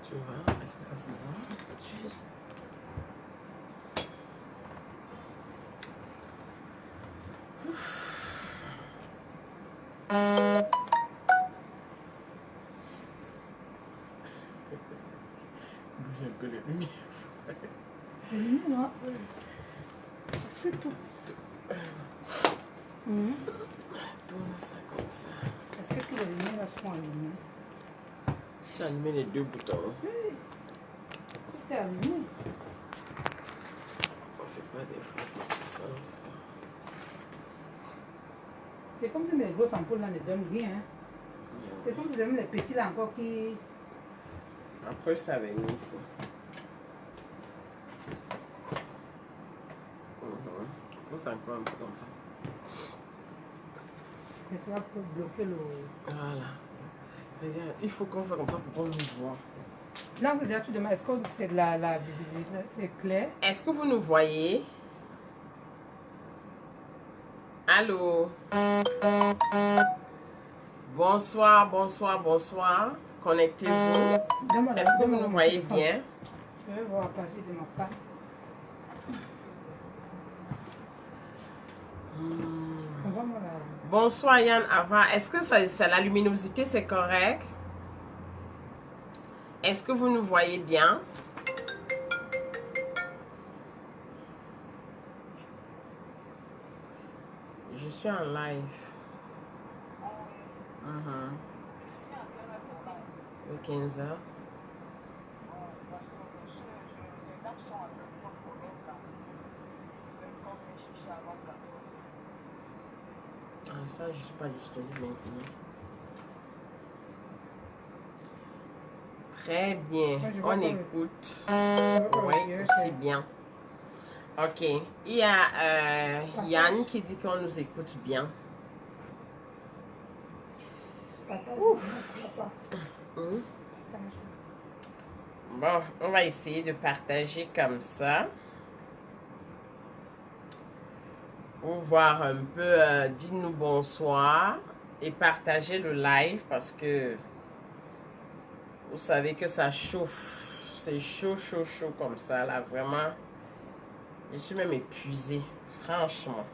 Tu vois? Est-ce que ça se voit? Juste. Bouge un peu les lumières. Les lumières, là. C'est tout. Tourne ça comme ça. Est-ce que les lumières là sont allumées? Tu as allumé les deux boutons. Oui. Tout est allumé. C'est pas des fois que tu sens ça. C'est comme si les grosses ampoules là ne donnent rien. Hein. C'est comme si même les petits là encore qui... Après, ça avait mis ici. Pousse encore un peu comme ça. Et tu vas pour bloquer le... Voilà. Regarde, il faut qu'on fasse comme ça pour qu'on nous voit. Là, c'est déjà tu demandes, est-ce que c'est la visibilité, c'est clair? Est-ce que vous nous voyez? Allô? Bonsoir, bonsoir, bonsoir. Connectez-vous. Est-ce que vous nous voyez bien? Je vais voir à partir de ma part. On va voir là. Bonsoir Yann Ava. Est-ce que ça, la luminosité c'est correct? Est-ce que vous nous voyez bien? Je suis en live. Le 15h. Ah, ça, je ne suis pas disponible maintenant. Très bien. On écoute. Oui, aussi bien. Ok. Il y a Yann qui dit qu'on nous écoute bien. Bon, on va essayer de partager comme ça. Pour voir un peu, dites-nous bonsoir et partagez le live parce que vous savez que ça chauffe. C'est chaud, chaud, chaud comme ça là. Vraiment, je suis même épuisée, franchement.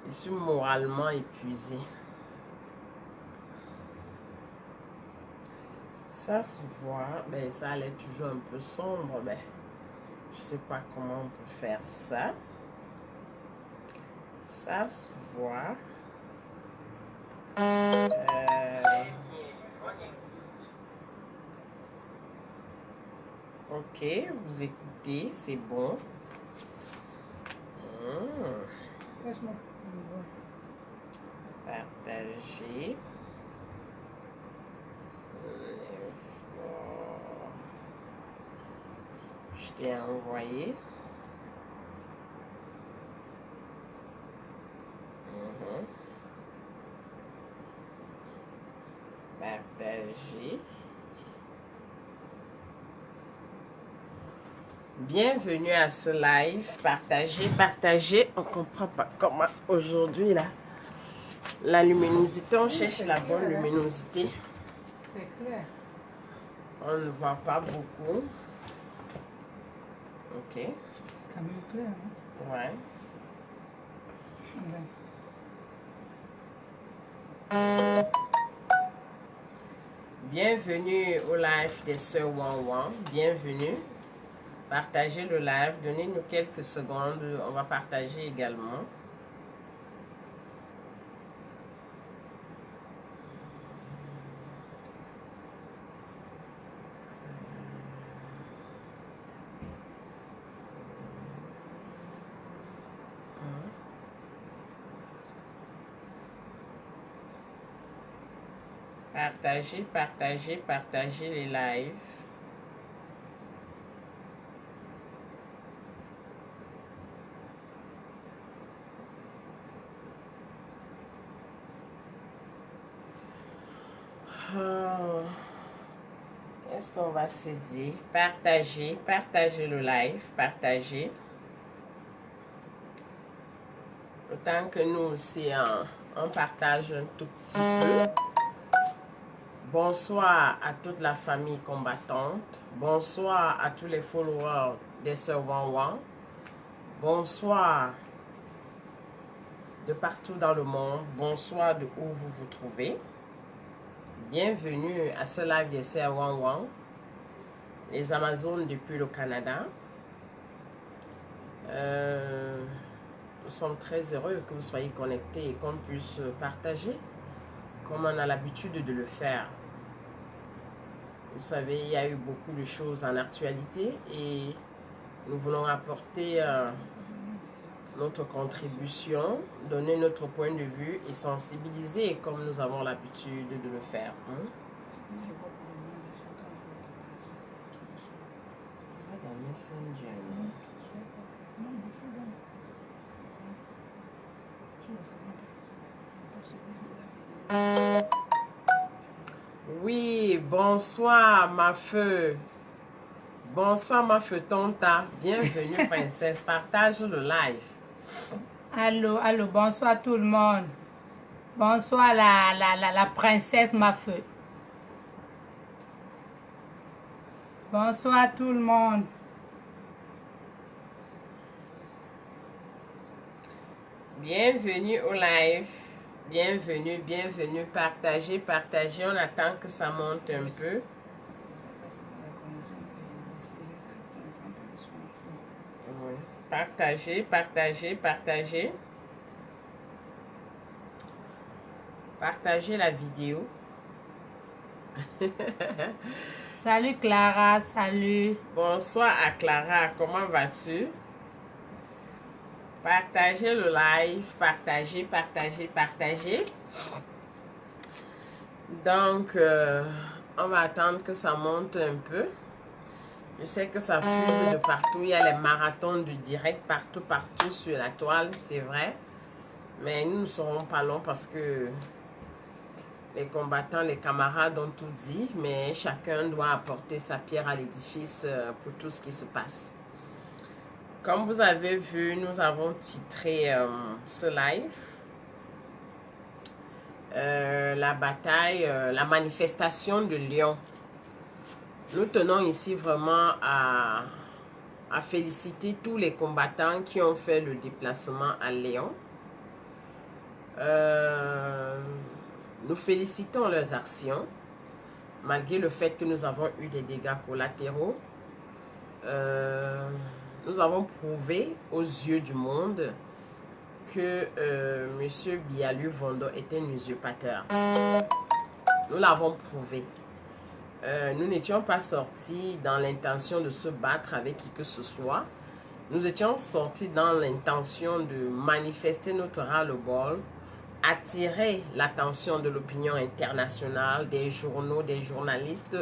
Je suis moralement épuisée. Ça se voit, ben ça allait toujours un peu sombre, ben je sais pas comment on peut faire ça. Ça se voit. Ok, vous écoutez, c'est bon. Partager. Je t'ai envoyé. Partager. Bienvenue à ce live. Partagez, partagez. On comprend pas comment aujourd'hui là. La luminosité, on cherche la bonne luminosité. C'est clair. On ne voit pas beaucoup. Ok. C'est quand même clair. Hein? Ouais. Bienvenue au live des Sœurs Wan. Bienvenue. Partagez le live. Donnez-nous quelques secondes. On va partager également. Partagez, partagez, partagez les lives. Qu'est-ce qu'on va se dire? Partagez, partagez le live, partagez. Autant que nous aussi, on partage un tout petit peu. Bonsoir à toute la famille combattante. Bonsoir à tous les followers des Sœurs Wanwan. Bonsoir de partout dans le monde. Bonsoir de où vous vous trouvez. Bienvenue à ce live des Sœurs Wanwan. Les Amazones depuis le Canada. Nous sommes très heureux que vous soyez connectés et qu'on puisse partager comme on a l'habitude de le faire. Vous savez, il y a eu beaucoup de choses en actualité et nous voulons apporter notre contribution, donner notre point de vue et sensibiliser comme nous avons l'habitude de le faire. Oui, bonsoir ma feu. Bonsoir ma feu Tonta. Bienvenue princesse. Partage le live. Allô, allô, bonsoir tout le monde. Bonsoir la princesse ma feu. Bonsoir tout le monde. Bienvenue au live. Bienvenue, bienvenue. Partagez, partagez. On attend que ça monte un peu. Partagez, partagez, partagez. Partagez la vidéo. Salut Clara, salut. Bonsoir à Clara, comment vas-tu? Partagez le live, partagez, partagez, partagez. Donc, on va attendre que ça monte un peu. Je sais que ça fuse de partout. Il y a les marathons de direct partout, partout sur la toile, c'est vrai. Mais nous ne serons pas longs parce que les combattants, les camarades ont tout dit. Mais chacun doit apporter sa pierre à l'édifice pour tout ce qui se passe. Comme vous avez vu, nous avons titré ce live la bataille, la manifestation de Lyon. Nous tenons ici vraiment à féliciter tous les combattants qui ont fait le déplacement à Lyon. Nous félicitons leurs actions, malgré le fait que nous avons eu des dégâts collatéraux. Nous avons prouvé aux yeux du monde que M. Bialu Vondo est un usurpateur. Nous l'avons prouvé. Nous n'étions pas sortis dans l'intention de se battre avec qui que ce soit. Nous étions sortis dans l'intention de manifester notre ras-le-bol, attirer l'attention de l'opinion internationale, des journaux, des journalistes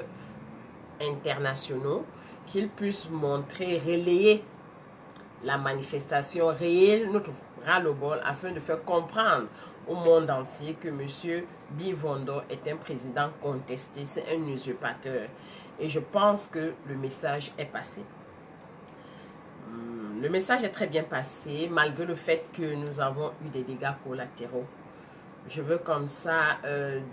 internationaux, qu'ils puissent montrer, relayer la manifestation réelle, notre ras-le-bol, afin de faire comprendre au monde entier que M. Bivondo est un président contesté, c'est un usurpateur. Et je pense que le message est passé. Le message est très bien passé, malgré le fait que nous avons eu des dégâts collatéraux. Je veux comme ça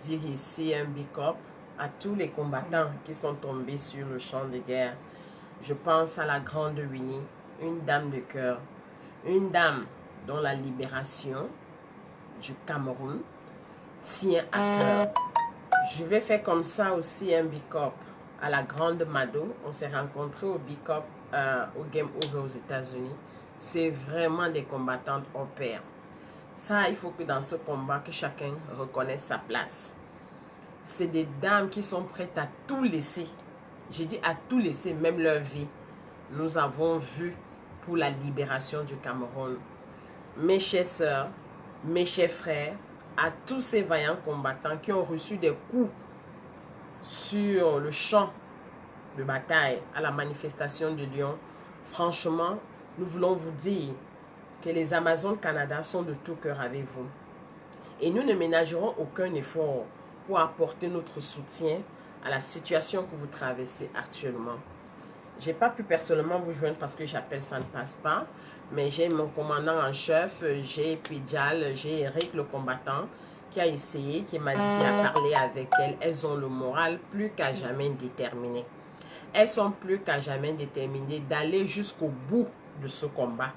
dire ici un big up à tous les combattants qui sont tombés sur le champ de guerre. Je pense à la grande Winnie, une dame de cœur, une dame dont la libération du Cameroun tient à cœur. Je vais faire comme ça aussi un big up à la grande Mado. On s'est rencontrés au big up au Game Over aux États-Unis. C'est vraiment des combattantes au pair. Ça, il faut que dans ce combat, que chacun reconnaisse sa place. C'est des dames qui sont prêtes à tout laisser. J'ai dit à tout laisser, même leur vie. Nous avons vu pour la libération du Cameroun. Mes chères sœurs, mes chers frères, à tous ces vaillants combattants qui ont reçu des coups sur le champ de bataille à la manifestation de Lyon, franchement, nous voulons vous dire que les Amazones Canada sont de tout cœur avec vous. Et nous ne ménagerons aucun effort pour apporter notre soutien à la situation que vous traversez actuellement. Je n'ai pas pu personnellement vous joindre parce que j'appelle ça ne passe pas. Mais j'ai mon commandant en chef, j'ai Pidjal, j'ai Eric le combattant qui a essayé, qui m'a dit, qui a parlé avec elles. Elles ont le moral plus qu'à jamais déterminé. Elles sont plus qu'à jamais déterminées d'aller jusqu'au bout de ce combat.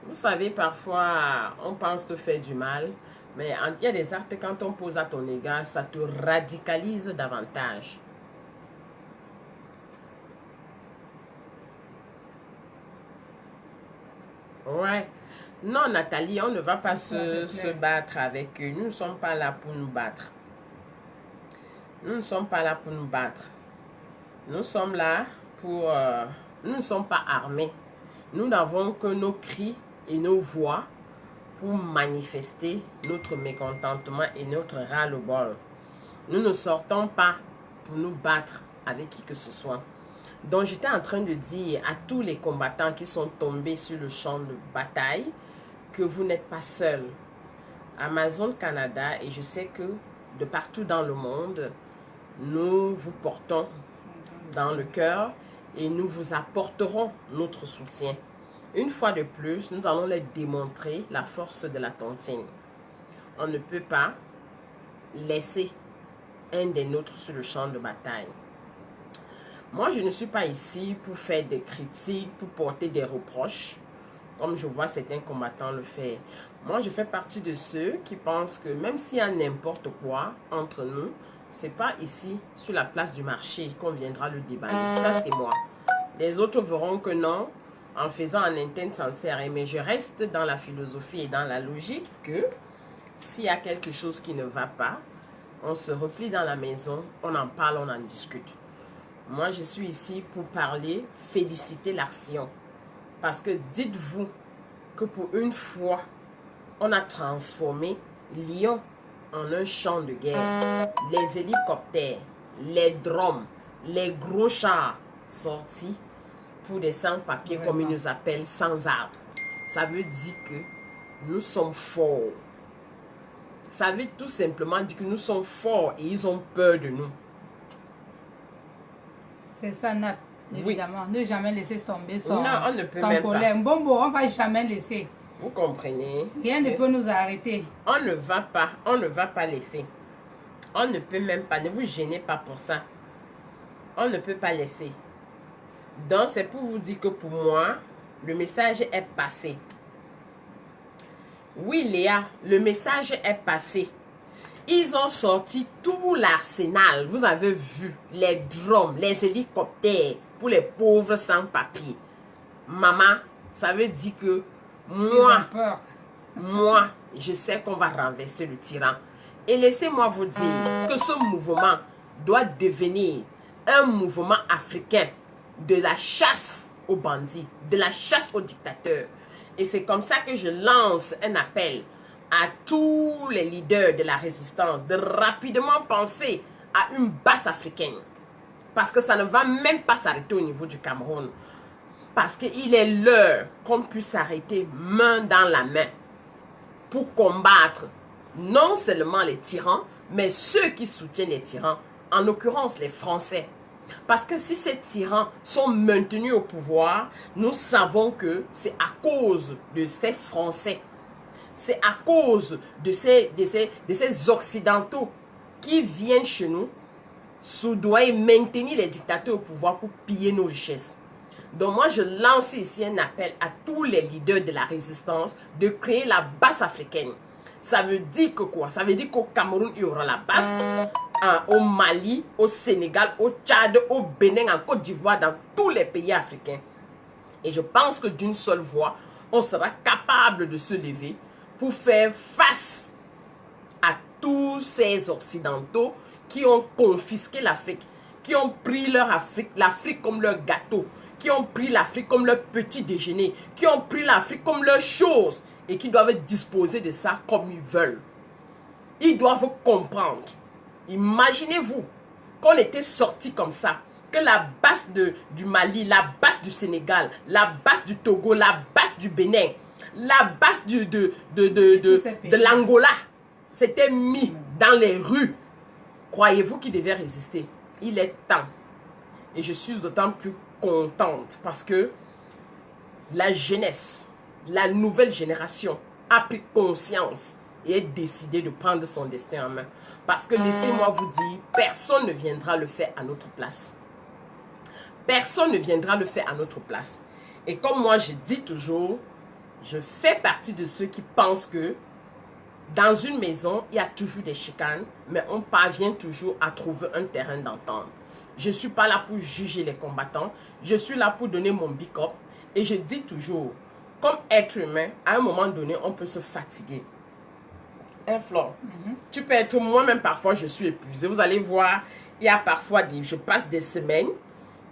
Vous savez, parfois, on pense te faire du mal, mais il y a des actes, quand on pose à ton égard, ça te radicalise davantage. Ouais. Non, Nathalie, on ne va pas se battre avec eux. Nous ne sommes pas là pour nous battre. Nous ne sommes pas là pour nous battre. Nous sommes là pour... nous ne sommes pas armés. Nous n'avons que nos cris et nos voix pour manifester notre mécontentement et notre ras-le-bol. Nous ne sortons pas pour nous battre avec qui que ce soit. Donc, j'étais en train de dire à tous les combattants qui sont tombés sur le champ de bataille que vous n'êtes pas seuls. Amazon Canada, et je sais que de partout dans le monde, nous vous portons dans le cœur et nous vous apporterons notre soutien. Une fois de plus, nous allons leur démontrer la force de la tontine. On ne peut pas laisser un des nôtres sur le champ de bataille. Moi, je ne suis pas ici pour faire des critiques, pour porter des reproches, comme je vois certains combattants le faire. Moi, je fais partie de ceux qui pensent que même s'il y a n'importe quoi entre nous, c'est pas ici, sur la place du marché, qu'on viendra le débattre. Ça, c'est moi. Les autres verront que non, en faisant un interne sincère. Mais je reste dans la philosophie et dans la logique que s'il y a quelque chose qui ne va pas, on se replie dans la maison, on en parle, on en discute. Moi, je suis ici pour parler, féliciter l'action. Parce que dites-vous que pour une fois, on a transformé Lyon en un champ de guerre. Les hélicoptères, les drones, les gros chars sortis pour des sans-papiers, comme ils nous appellent, sans arbre. Ça veut dire que nous sommes forts. Ça veut tout simplement dire que nous sommes forts et ils ont peur de nous. C'est ça, Nat. Évidemment, oui. Ne jamais laisser tomber son, non, on ne peut même colère. Pas. Bon, on ne va jamais laisser. Vous comprenez? Rien ne peut nous arrêter. On ne va pas laisser. On ne peut même pas, ne vous gênez pas pour ça. On ne peut pas laisser. Donc, c'est pour vous dire que pour moi, le message est passé. Oui, Léa, le message est passé. Ils ont sorti tout l'arsenal. Vous avez vu les drones, les hélicoptères pour les pauvres sans-papiers. Maman, ça veut dire que moi, je sais qu'on va renverser le tyran. Et laissez-moi vous dire que ce mouvement doit devenir un mouvement africain de la chasse aux bandits, de la chasse aux dictateurs. Et c'est comme ça que je lance un appel à tous les leaders de la résistance de rapidement penser à une base africaine. Parce que ça ne va même pas s'arrêter au niveau du Cameroun. Parce qu'il est l'heure qu'on puisse s'arrêter main dans la main pour combattre non seulement les tyrans, mais ceux qui soutiennent les tyrans, en l'occurrence les Français. Parce que si ces tyrans sont maintenus au pouvoir, nous savons que c'est à cause de ces Français. C'est à cause de ces Occidentaux qui viennent chez nous, soudoyer, maintenir les dictateurs au pouvoir pour piller nos richesses. Donc moi, je lance ici un appel à tous les leaders de la résistance de créer la base africaine. Ça veut dire que quoi? Ça veut dire qu'au Cameroun, il y aura la base, au Mali, au Sénégal, au Tchad, au Bénin, en Côte d'Ivoire, dans tous les pays africains. Et je pense que d'une seule voix, on sera capable de se lever pour faire face à tous ces Occidentaux qui ont confisqué l'Afrique, qui ont pris l'Afrique comme leur gâteau, qui ont pris l'Afrique comme leur petit déjeuner, qui ont pris l'Afrique comme leur chose et qui doivent disposer de ça comme ils veulent. Ils doivent comprendre. Imaginez-vous qu'on était sorti comme ça, que la base du Mali, la base du Sénégal, la base du Togo, la base du Bénin, la base de l'Angola s'était mis dans les rues. Croyez-vous qu'ils devaient résister? Il est temps. Et je suis d'autant plus contente parce que la jeunesse, la nouvelle génération a pris conscience et ait décidé de prendre son destin en main. Parce que laissez-moi vous dire, personne ne viendra le faire à notre place. Personne ne viendra le faire à notre place. Et comme moi je dis toujours, je fais partie de ceux qui pensent que dans une maison, il y a toujours des chicanes, mais on parvient toujours à trouver un terrain d'entente. Je ne suis pas là pour juger les combattants, je suis là pour donner mon big up. Et je dis toujours, comme être humain, à un moment donné, on peut se fatiguer. Hein, Flore? Tu peux être, moi-même parfois, je suis épuisée. Vous allez voir, il y a parfois, je passe des semaines,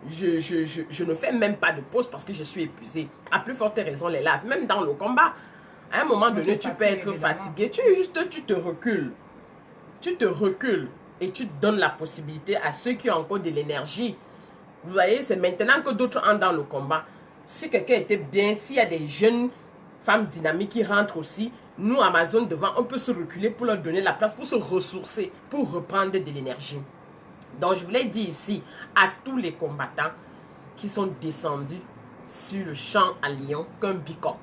je ne fais même pas de pause parce que je suis épuisée. À plus forte raison, les lives, même dans le combat. À un moment donné, tu peux être fatigué. Tu te recules. Tu te recules et tu donnes la possibilité à ceux qui ont encore de l'énergie. Vous voyez, c'est maintenant que d'autres entrent dans le combat. Si quelqu'un était bien, s'il y a des jeunes femmes dynamiques qui rentrent aussi, nous, Amazon, devant, on peut se reculer pour leur donner la place, pour se ressourcer, pour reprendre de l'énergie. Donc, je voulais dire ici à tous les combattants qui sont descendus sur le champ à Lyon qu'un big up.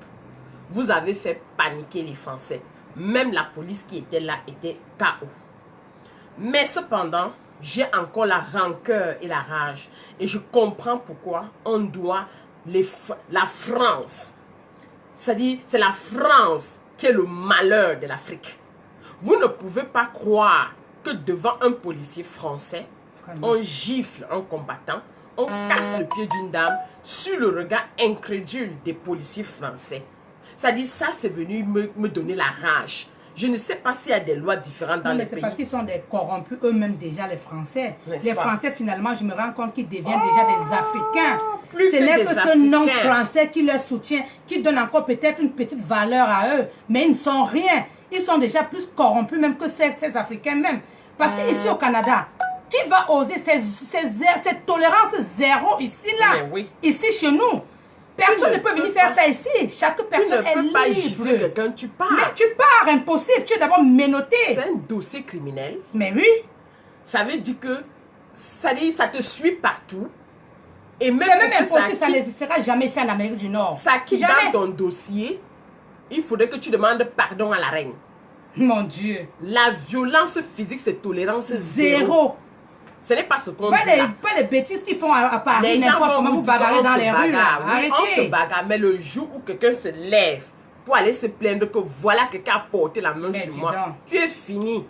Vous avez fait paniquer les Français. Même la police qui était là était KO. Mais cependant, j'ai encore la rancœur et la rage. Et je comprends pourquoi on doit la France. C'est-à-dire, c'est la France qui est le malheur de l'Afrique. Vous ne pouvez pas croire que devant un policier français, on gifle un combattant, on casse le pied d'une dame sur le regard incrédule des policiers français. C'est-à-dire, ça, c'est venu me donner la rage. Je ne sais pas s'il y a des lois différentes dans les pays. C'est parce qu'ils sont des corrompus eux-mêmes déjà, les Français. Les Français, finalement, je me rends compte qu'ils deviennent déjà des Africains. Ce n'est que ce nom français qui leur soutient, qui donne encore peut-être une petite valeur à eux. Mais ils ne sont rien. Ils sont déjà plus corrompus même que ces Africains même. Parce qu'ici au Canada, qui va oser cette tolérance zéro ici, là? Oui. Ici, chez nous. Personne ne peut venir faire ça ici. Chaque personne est libre. Tu ne peux pas gifler quelqu'un, tu pars. Mais tu pars, impossible. Tu es d'abord menotté. C'est un dossier criminel. Mais oui. Ça veut dire que ça te suit partout. Et même c'est même impossible, ça n'existera jamais ici en Amérique du Nord. Ça quitte dans ton dossier, il faudrait que tu demandes pardon à la reine. Mon Dieu. La violence physique, c'est tolérance zéro. Ce n'est pas ce qu'on dit là. Pas les bêtises qu'ils font à Paris. Les gens vont vous bagarrer dans les rues. Oui, on se bagarre, mais le jour où quelqu'un se lève pour aller se plaindre que voilà quelqu'un a porté la main sur moi, tu es fini.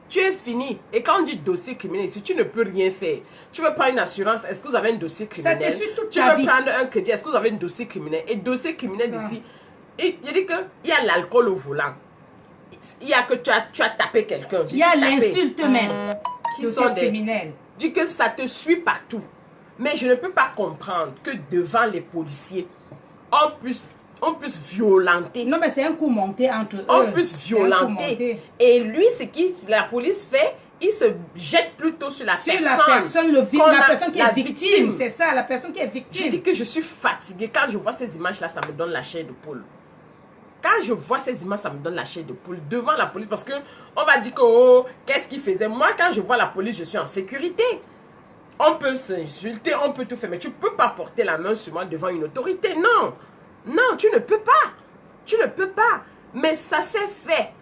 Tu es fini. Et quand on dit dossier criminel ici, tu ne peux rien faire. Tu veux prendre une assurance, est-ce que vous avez un dossier criminel? Ça te suit toute tu ta veux vie. prendre un crédit, est-ce que vous avez un dossier criminel? Et dossier criminel ici, il dit qu'il y a l'alcool au volant. Il y a que tu as tapé quelqu'un. Il y a l'insulte même. Qui sont des criminels. Dit que ça te suit partout. Mais je ne peux pas comprendre que devant les policiers, on puisse violenter. Non, mais c'est un coup monté entre eux. On puisse violenter. Et lui, ce que la police fait, il se jette plutôt sur la personne. La personne qui est victime. C'est ça, la personne qui est victime. Je dis que je suis fatiguée. Quand je vois ces images-là, ça me donne la chair de poule. Quand je vois ces images, ça me donne la chair de poule devant la police. Parce que on va dire que, oh, qu'est-ce qu'il faisait? Moi, quand je vois la police, je suis en sécurité. On peut s'insulter, on peut tout faire. Mais tu ne peux pas porter la main sur moi devant une autorité. Non. Non, tu ne peux pas. Tu ne peux pas. Mais ça s'est fait.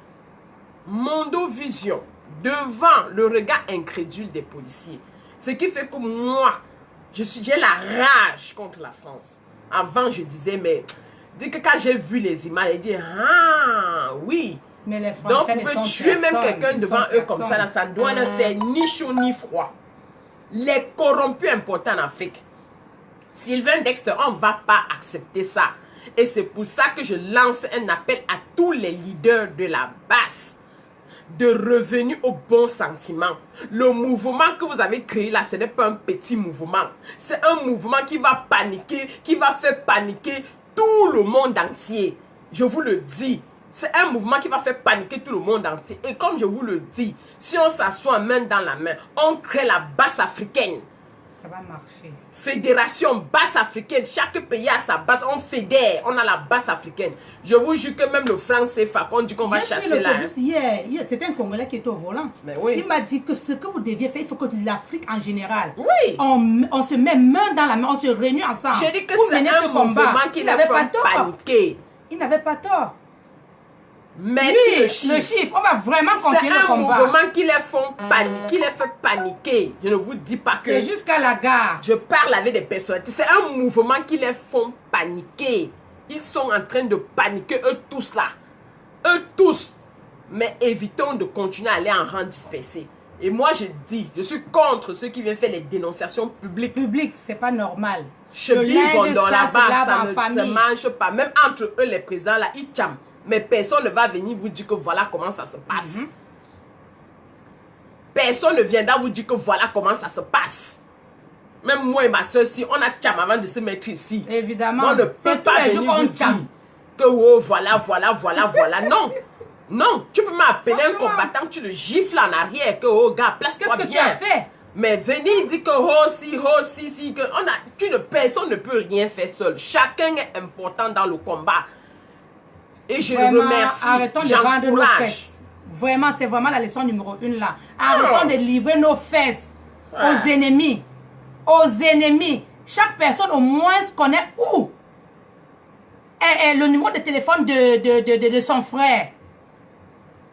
Mondovision. Devant le regard incrédule des policiers. Ce qui fait que moi, j'ai la rage contre la France. Avant, je disais, mais... Dit que quand j'ai vu les images, j'ai dit, ah, oui. Mais les Français donc, vous pouvez tuer même quelqu'un devant eux comme ça, là, ça doit ne faire ni chaud ni froid. Les corrompus importants en Afrique. Sylvain Dexter, on ne va pas accepter ça. Et c'est pour ça que je lance un appel à tous les leaders de la base de revenir au bon sentiment. Le mouvement que vous avez créé là, ce n'est pas un petit mouvement. C'est un mouvement qui va paniquer, qui va faire paniquer tout le monde entier. Je vous le dis. C'est un mouvement qui va faire paniquer tout le monde entier. Et comme je vous le dis, si on s'assoit main dans la main, on crée la base africaine. Ça va marcher. Fédération base africaine. Chaque pays a sa base. On fédère. On a la base africaine. Je vous jure que même le franc CFA, qu'on dit qu'on va chasser là. C'était un Congolais qui était au volant. Mais oui. Il m'a dit que ce que vous deviez faire, il faut que l'Afrique en général. Oui. On se met main dans la main, on se réunit ensemble. J'ai dit que c'est un mouvement qui n'avait pas paniqué. Il n'avait pas tort. Merci oui, le chiffre. Le chiffre, on va vraiment continuer le combat. C'est un mouvement qui les fait paniquer. Je ne vous dis pas que... C'est jusqu'à la gare. Je parle avec des personnes. C'est un mouvement qui les font paniquer. Ils sont en train de paniquer, eux tous là. Eux tous. Mais évitons de continuer à aller en rang dispersé. Et moi, je dis, je suis contre ceux qui viennent faire les dénonciations publiques. Public, c'est pas normal. Chebis vont dans la barre, ça ne se mange pas. Même entre eux, les présidents là, ils chament. Mais personne ne va venir vous dire que voilà comment ça se passe. Personne ne viendra vous dire que voilà comment ça se passe. Même moi et ma soeur, si on a cham avant de se mettre ici. Évidemment. On ne peut pas venir vous dire que oh, voilà. Non. Non, tu peux m'appeler un combattant, tu le gifles en arrière, que oh gars, place-toi bien. Qu'est-ce que tu as fait? Mais venir dire que oh si, qu'une personne ne peut rien faire seul. Chacun est important dans le combat. Et je le remercie. Arrêtons de vendre nos fesses. Vraiment, c'est vraiment la leçon numéro 1 là. Arrêtons de livrer nos fesses aux ennemis. Aux ennemis. Chaque personne au moins connaît où est le numéro de téléphone de son frère.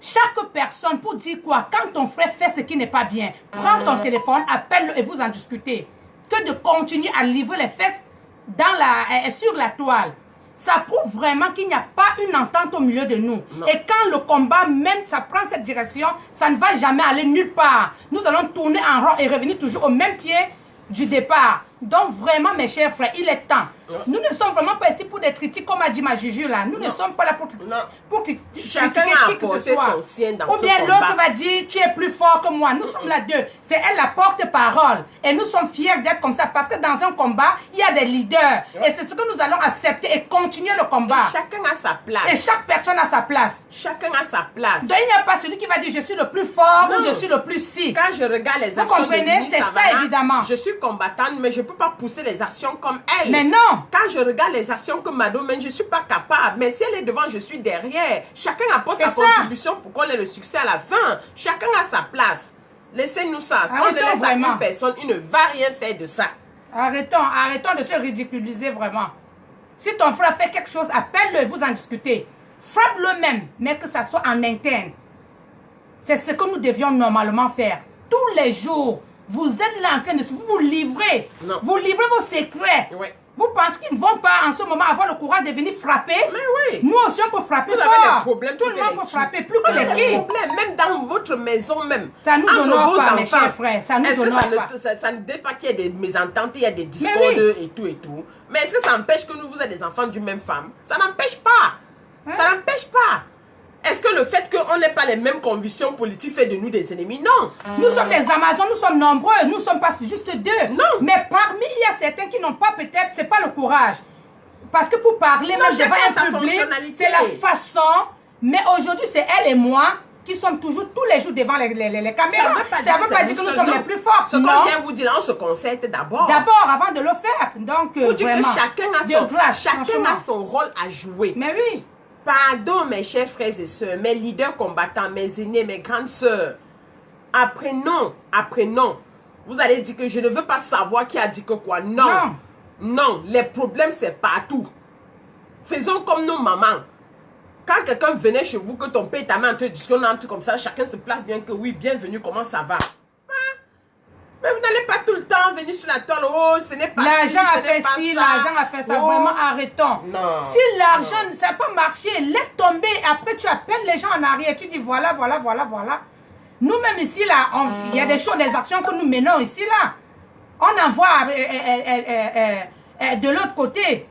Chaque personne, pour dire quoi? Quand ton frère fait ce qui n'est pas bien, prends ton téléphone, appelle-le et vous en discutez. Que de continuer à livrer les fesses sur la toile. Ça prouve vraiment qu'il n'y a pas une entente au milieu de nous. Non. Et quand le combat, même ça prend cette direction, ça ne va jamais aller nulle part. Nous allons tourner en rond et revenir toujours au même pied du départ. Donc vraiment, mes chers frères, il est temps. Nous ne sommes vraiment pas ici pour des critiques comme a dit ma Juju là. Nous ne sommes pas là pour critiquer qui que ce soit. Ou bien l'autre va dire tu es plus fort que moi. Nous sommes là deux. C'est elle la porte-parole. Et nous sommes fiers d'être comme ça parce que dans un combat, il y a des leaders. Et c'est ce que nous allons accepter et continuer le combat. Et chacun a sa place. Et chaque personne a sa place. Chacun a sa place. Donc il n'y a pas celui qui va dire je suis le plus fort ou je suis le plus si. Quand je regarde les actions, vous comprenez, c'est ça évidemment. Je suis combattante, mais je ne peux pas pousser les actions comme elle. Mais non. Quand je regarde les actions que Mado mène, je ne suis pas capable. Mais si elle est devant, je suis derrière. Chacun apporte sa contribution pour qu'on ait le succès à la fin. Chacun a sa place. Laissez-nous ça. Si on ne laisse à une personne, il ne va rien faire de ça. Arrêtons de se ridiculiser vraiment. Si ton frère fait quelque chose, appelle-le et vous en discutez. Frappe-le même, mais que ça soit en interne. C'est ce que nous devions normalement faire. Tous les jours, vous êtes là en train de vous livrer. Non. Vous livrez vos secrets. Oui. Vous pensez qu'ils ne vont pas en ce moment avoir le courage de venir frapper? Mais oui. Nous aussi on peut frapper fort. Vous avez des problèmes. Tout le monde peut frapper plus que les qui. Même dans votre maison même. Ça nous honore pas, mes chers frères. Ça nous honore pas. Ça ne dit pas qu'il y a des mésententes, il y a des discordes et tout. Mais est-ce que ça empêche que vous êtes des enfants d'une même femme? Ça n'empêche pas. Ça n'empêche pas. Est-ce que le fait qu'on n'ait pas les mêmes convictions politiques fait de nous des ennemis? Non. Nous sommes les Amazones, nous sommes nombreux, nous ne sommes pas juste deux. Non. Mais parmi, il y a certains qui n'ont pas peut-être, c'est pas le courage. Parce que pour parler, même devant un public, c'est la façon. Mais aujourd'hui, c'est elle et moi qui sommes toujours tous les jours devant les caméras. Ça ne veut pas dire que nous sommes les plus forts. Ce qu'on vient vous dire, on se concerte d'abord. D'abord, avant de le faire. Donc, pour dire que chacun a son rôle à jouer. Mais oui. Pardon, mes chers frères et sœurs, mes leaders combattants, mes aînés, mes grandes sœurs. Apprenons. Vous allez dire que je ne veux pas savoir qui a dit que quoi. Non. Non, les problèmes, c'est partout. Faisons comme nos mamans. Quand quelqu'un venait chez vous, que ton père et ta mère en train de discuter, on entre comme ça, chacun se place bien que oui, bienvenue, comment ça va? Mais vous n'allez pas tout le temps venir sur la toile. Oh, ce n'est pas l'argent a fait ci, l'argent a fait ça. Vraiment, arrêtons. Non. Si l'argent ne n'a pas marché, laisse tomber. Après, tu appelles les gens en arrière. Tu dis voilà. Nous-mêmes ici, là, il y a des choses, des actions que nous menons ici, là. On envoie de l'autre côté.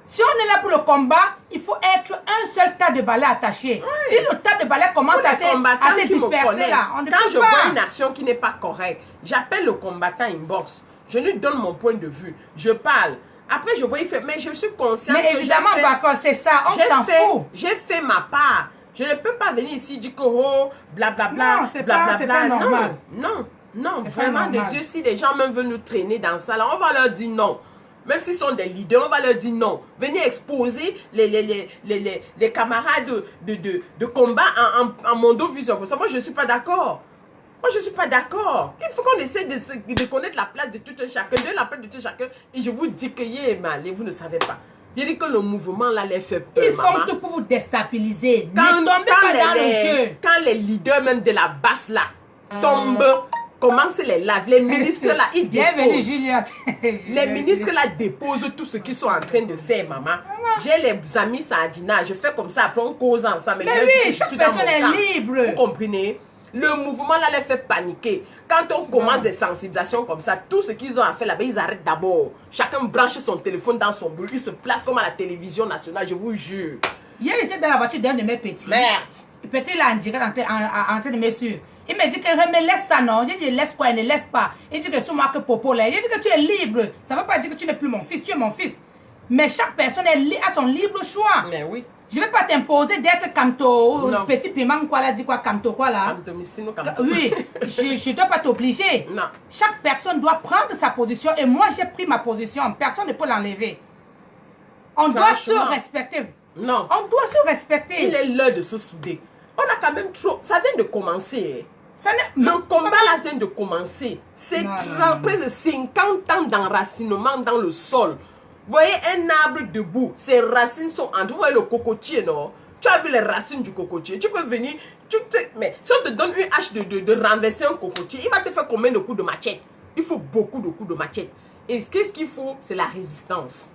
Si on est là pour le combat, il faut être un seul tas de balais attaché. Oui. Si le tas de balais commence à se disperser là, on ne peut pas. Quand je vois une action qui n'est pas correcte, j'appelle le combattant inbox. Je lui donne mon point de vue. Je parle. Après, je vois, il fait, mais je suis consciente mais évidemment, Bakol, c'est ça, on s'en fout. J'ai fait ma part. Je ne peux pas venir ici dire que oh, blablabla. Non, c'est pas normal. Non, vraiment de Dieu, si les gens même veulent nous traîner dans ça, là, on va leur dire non. Même s'ils sont des leaders, on va leur dire non. Venez exposer les camarades de combat en mondo-vision. Moi, je ne suis pas d'accord. Il faut qu'on essaie de connaître la place de tout un chacun, la place de tout chacun. Et je vous dis que, allez, vous ne savez pas. Je dis que le mouvement là les fait peur. Ils font maman. tout pour vous déstabiliser. Ne tombez pas dans le jeu. Quand les leaders même de la basse là tombent, commencent les lives, les ministres là, ils Bienvenue, déposent. Juliette. Les ministres là déposent tout ce qu'ils sont en train de faire, maman. J'ai les amis Sardina, je fais comme ça, après on cause ensemble. Mais oui, chaque personne est libre. Vous comprenez? Le mouvement là les fait paniquer. Quand on commence des sensibilisations comme ça, tout ce qu'ils ont à faire là-bas, ils arrêtent d'abord. Chacun branche son téléphone dans son bureau, il se place comme à la télévision nationale, je vous jure. Hier, j'étais dans la voiture d'un de mes petits. Merde. Petit là en direct en train de me suivre. Il me dit que me laisse ça, non. J'ai dit laisse quoi, il ne laisse pas. Il dit que c'est moi que Popo là. Il dit que tu es libre. Ça ne veut pas dire que tu n'es plus mon fils, tu es mon fils. Mais chaque personne a son libre choix. Mais oui. Je ne vais pas t'imposer d'être Kanto, petit piment, quoi là, dit quoi, Kanto, quoi là. Oui, je ne dois pas t'obliger. Non. Chaque personne doit prendre sa position et moi j'ai pris ma position. Personne ne peut l'enlever. On doit se respecter. Non. On doit se respecter. Il est l'heure de se souder. On a quand même trop. Ça vient de commencer. Le combat là vient de commencer. C'est près de 50 ans d'enracinement dans le sol. Vous voyez un arbre debout, ses racines sont en. Vous voyez le cocotier, non? Tu as vu les racines du cocotier? Tu peux venir. Mais si on te donne une hache de renverser un cocotier, il va te faire combien de coups de machette? Il faut beaucoup de coups de machette. Et qu'est-ce qu'il faut? C'est la résistance.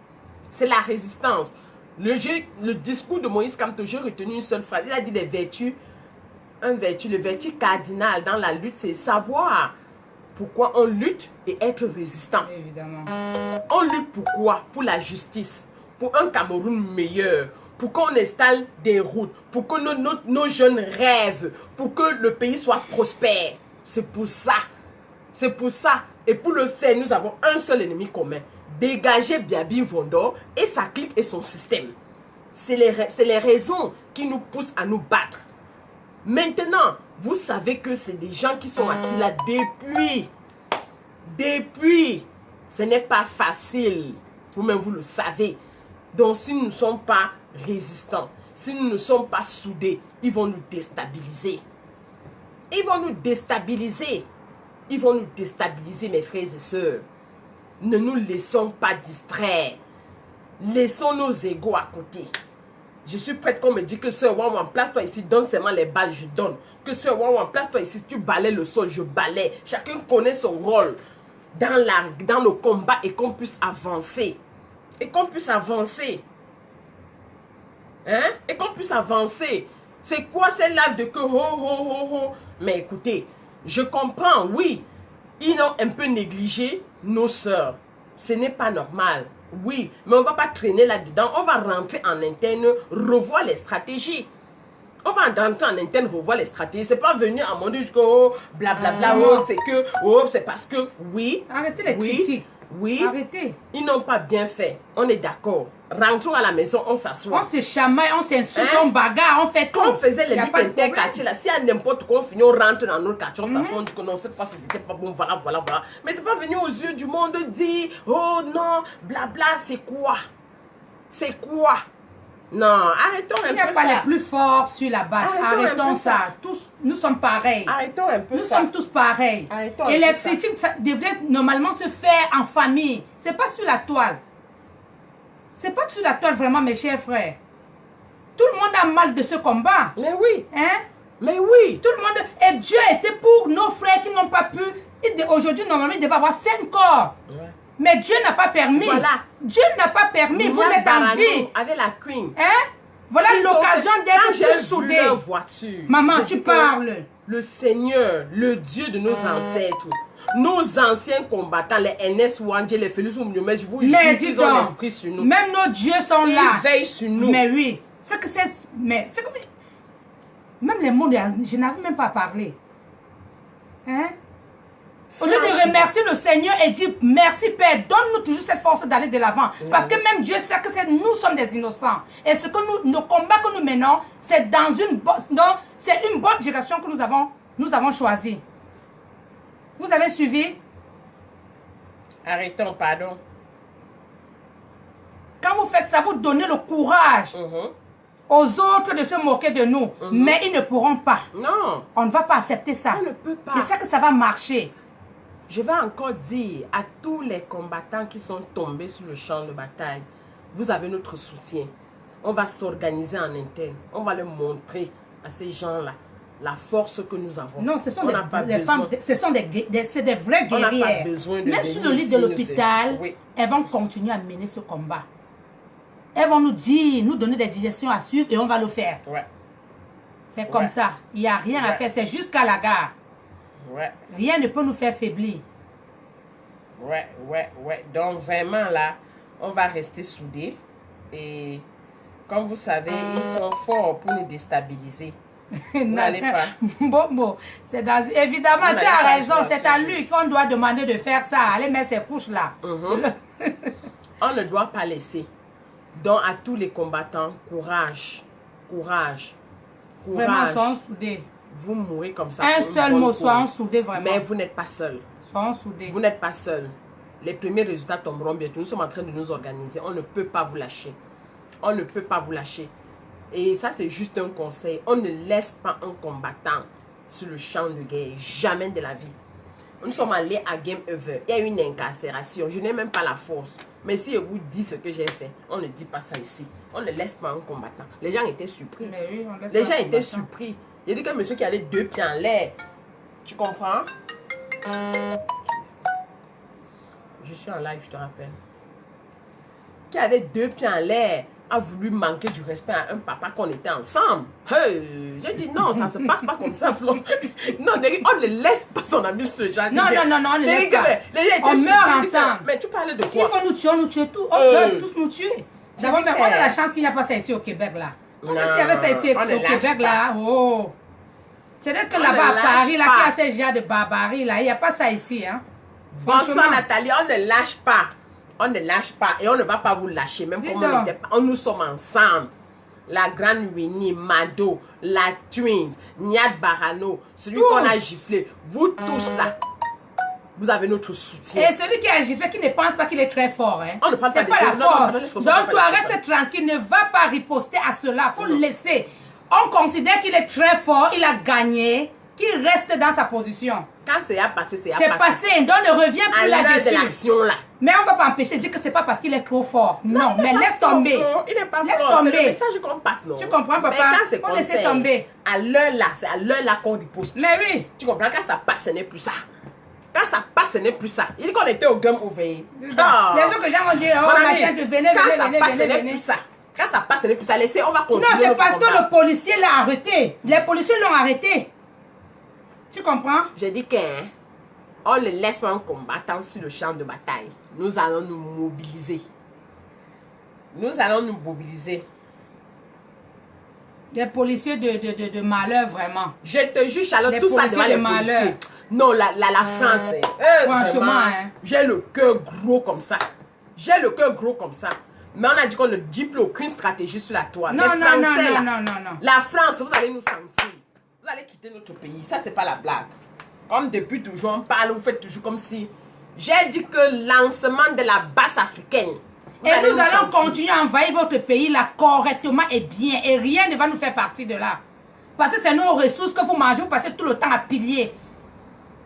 C'est la résistance. Le discours de Moïse Kamto, j'ai retenu une seule phrase. Il a dit des vertus. Le vertu cardinal dans la lutte, c'est savoir pourquoi on lutte et être résistant. Évidemment. On lutte pourquoi? Pour la justice, pour un Cameroun meilleur, pour qu'on installe des routes, pour que nos jeunes rêvent, pour que le pays soit prospère. C'est pour ça. C'est pour ça. Et pour le faire, nous avons un seul ennemi commun. Dégager Biabi Vondor et sa clique et son système. C'est les raisons qui nous poussent à nous battre. Maintenant, vous savez que c'est des gens qui sont assis là depuis. Ce n'est pas facile. Vous-même, vous le savez. Donc, si nous ne sommes pas résistants, si nous ne sommes pas soudés, ils vont nous déstabiliser. Ils vont nous déstabiliser. Ils vont nous déstabiliser, mes frères et sœurs. Ne nous laissons pas distraire. Laissons nos égos à côté. Je suis prête qu'on me dit que Sœur Wawan, place-toi ici, donne seulement les balles, je donne. Que Sœur Wawan, place-toi ici, si tu balais le sol, je balais. Chacun connaît son rôle dans le combat et qu'on puisse avancer. Et qu'on puisse avancer. Hein? Et qu'on puisse avancer. C'est quoi ces lives de que ho ho ho ho? Mais écoutez, je comprends, oui. Ils ont un peu négligé nos sœurs. Ce n'est pas normal. Oui, mais on ne va pas traîner là-dedans. On va rentrer en interne, revoir les stratégies. On va rentrer en interne, revoir les stratégies. C'est pas venir à mon dieu que oh, blablabla, oh, c'est que, oh, c'est parce que, oui. Arrêtez les critiques. Oui. Arrêtez. Ils n'ont pas bien fait. On est d'accord. Rentrons à la maison, on s'assoit. On se chamaille, on s'insulte, on bagarre, on fait tout. Quand on faisait les luttes interquartiers là, si à n'importe quoi on finit, on rentre dans notre quartier, on s'assoit, on dit que non, cette fois c'était pas bon, voilà. Mais c'est pas venu aux yeux du monde dire, oh non, blabla, c'est quoi? C'est quoi? Non, arrêtons un peu ça. Il n'y a pas les plus forts sur la base. Arrêtons ça. Tous, nous sommes pareils. Arrêtons un peu ça. Nous sommes tous pareils. Arrêtons et les critiques, ça devrait normalement se faire en famille. C'est pas sur la toile. C'est pas sur la toile vraiment, mes chers frères. Tout le monde a mal de ce combat. Mais oui. Hein? Mais oui. Tout le monde. Et Dieu était pour nos frères qui n'ont pas pu. Aujourd'hui, normalement, il devait avoir 5 corps. Ouais. Mais Dieu n'a pas permis. Voilà. Dieu n'a pas permis. Vous êtes en vie. Avec la queen. Hein? Voilà l'occasion d'être plus soudés. Maman, tu parles. Le Seigneur, le Dieu de nos ancêtres, nos anciens combattants, les NS Wandje, les Félix Oumniomé, je vous jure qu'ils ont l'esprit sur nous. Même nos dieux sont là. Ils veillent sur nous. Mais oui. C'est que c'est. Mais c'est comme. Même les mots, je n'arrive même pas à parler. Hein? Au lieu de remercier le Seigneur et dire merci Père, donne-nous toujours cette force d'aller de l'avant. Parce que même Dieu sait que nous sommes des innocents. Et ce que nos combats que nous menons, c'est dans une bonne direction que nous avons choisi. Vous avez suivi? Arrêtons, pardon. Quand vous faites ça, vous donnez le courage aux autres de se moquer de nous. Mais ils ne pourront pas. Non. On ne va pas accepter ça. On ne peut pas. C'est ça que ça va marcher. Je vais encore dire à tous les combattants qui sont tombés sur le champ de bataille, vous avez notre soutien. On va s'organiser en interne. On va leur montrer à ces gens-là la force que nous avons. Non, ce sont des femmes, c'est des vraies guerrières. On n'a pas besoin de même sur le lit de l'hôpital, oui, elles vont continuer à mener ce combat. Elles vont nous dire, nous donner des digestions à suivre et on va le faire. Ouais. C'est comme ça. Il n'y a rien à faire. C'est jusqu'à la gare. Ouais. Rien ne peut nous faire faiblir. Ouais. Donc vraiment là, on va rester soudés. Et comme vous savez, ils sont forts pour nous déstabiliser. N'allez pas. Bon, c'est évidemment, tu as raison. C'est à lui qu'on doit demander de faire ça. Aller mettre ses couches là. On ne doit pas laisser. Donc à tous les combattants, courage. Vraiment, soyons soudés. Vous mourrez comme ça. Un seul mot, soyons soudés vraiment. Mais vous n'êtes pas seul. Soyons soudés. Vous n'êtes pas seul. Les premiers résultats tomberont bientôt. Nous sommes en train de nous organiser. On ne peut pas vous lâcher. On ne peut pas vous lâcher. Et ça, c'est juste un conseil. On ne laisse pas un combattant sur le champ de guerre. Jamais de la vie. Nous sommes allés à Game Over. Il y a eu une incarcération. Je n'ai même pas la force. Mais si je vous dis ce que j'ai fait, on ne dit pas ça ici. On ne laisse pas un combattant. Les gens étaient surpris. Oui, les gens étaient surpris. Il a dit qu'un monsieur qui avait 2 pieds en l'air. Tu comprends? Je suis en live, je te rappelle. Qui avait 2 pieds en l'air a voulu manquer du respect à un papa qu'on était ensemble. Hey, j'ai dit non, ça ne se passe pas comme ça, Flo. Non, on ne laisse pas son ami sur le genre. Non, on ne laisse pas. On meurt ensemble. Mais tu parlais de quoi? S'il faut nous tuer, on nous tue tous. On doit tous nous tuer. D'abord, on a la chance qu'il n'y a pas ça ici au Québec, là. S'il y avait ça ici au Québec, là, oh. C'est vrai que là-bas à Paris, là, qu'il y a ces gens de barbarie, là, il n'y a pas ça ici, hein. Bonsoir, Nathalie, on ne lâche pas. On ne lâche pas et on ne va pas vous lâcher, même comme on n'était pas. Nous sommes ensemble. La grande Winnie, Mado, la Twins, Niad Barano, celui qu'on a giflé. Vous tous là, vous avez notre soutien. Et celui qui a giflé, qui ne pense pas qu'il est très fort. Hein? On ne parle pas de la force. Donc toi, reste tranquille, ne va pas riposter à cela. Il faut le laisser. On considère qu'il est très fort, il a gagné, qu'il reste dans sa position. Quand c'est passé, c'est passé. Donc ne reviens plus là-dessus. De l'action là. Mais on ne va pas empêcher de dire que c'est pas parce qu'il est trop fort. Non, mais laisse tomber. Il n'est pas laisse fort. tomber. C'est le message qu'on passe, non? Tu comprends, papa? Mais quand c'est faut laisser tomber. À l'heure là, c'est à l'heure là qu'on repose. Mais oui. Tu comprends? Quand ça passe, ce n'est plus ça. Quand ça passe, ce n'est plus ça. Il dit qu'on était au Game Over. Les autres gens vont dire, oh machin, tu venez, quand ça passe, ce n'est plus ça. Quand ça passe, ce n'est plus ça. Laissez, on va continuer. Non, c'est parce que le policier l'a arrêté. Les policiers l'ont arrêté. Tu comprends? J'ai dit qu'on ne laisse pas un combattant sur le champ de bataille. Nous allons nous mobiliser. Nous allons nous mobiliser. Des policiers de malheur, vraiment. Je te jure, Charlotte, tout ça devant les policiers. Non, la France. Franchement, hein. J'ai le cœur gros comme ça. J'ai le cœur gros comme ça. Mais on a dit qu'on ne dit plus aucune stratégie sur la toile. Non. La France, vous allez nous sentir. Vous allez quitter notre pays. Ça, c'est pas la blague. Comme depuis toujours, on parle, vous faites toujours comme si... J'ai dit que lancement de la base africaine. Et nous allons continuer à envahir votre pays là correctement et bien. Et rien ne va nous faire partie de là. Parce que c'est nos ressources que vous mangez, vous passez tout le temps à piller.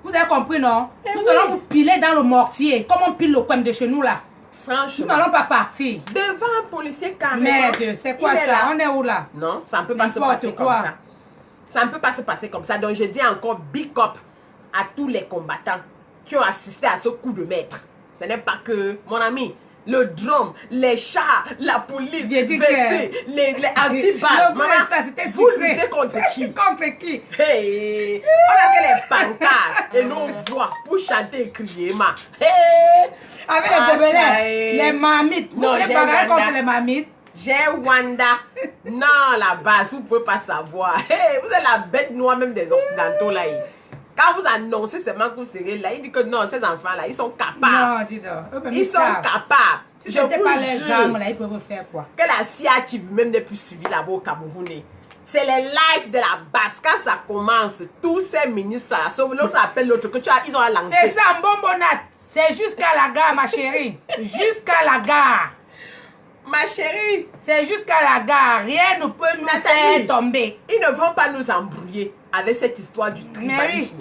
Vous avez compris, non? Nous allons vous piler dans le mortier. Comme on pile le coin de chez nous là. Franchement. Nous n'allons pas partir. Devant un policier carrément. Merde, c'est quoi ça? Là. On est où là? Non, ça ne peut pas se passer comme ça. Ça ne peut pas se passer comme ça. Donc je dis encore big up à tous les combattants qui ont assisté à ce coup de maître. Ce n'est pas que, mon ami, le drum, les chars, la police, les anti-balles. Vous luttez contre qui? Contre qui? Hey, on a que les pancartes et nos voix pour chanter et crier. Hey, avec les gobelins, les mamites. Vous voulez parler contre les mamites? J'ai Wanda. Non, la base, vous ne pouvez pas savoir. Hey, vous êtes la bête noire même des Occidentaux là. Quand vous annoncez seulement que vous serez là, il dit que non, ces enfants-là, ils sont capables. Non, dis donc. Ils sont capables. Si je n'étais pas les armes là, ils peuvent faire quoi? Que la CIATV même n'est plus suivie là-bas au Cameroun. C'est les lives de la base. Quand ça commence, tous ces ministres-là, sauf l'autre appelle l'autre, que tu as, ils ont lancé. C'est ça, bonbonnat. C'est jusqu'à la gare, ma chérie. Jusqu'à la gare. Ma chérie. C'est jusqu'à la gare. Rien ne peut nous faire tomber. Ils ne vont pas nous embrouiller avec cette histoire du tribalisme.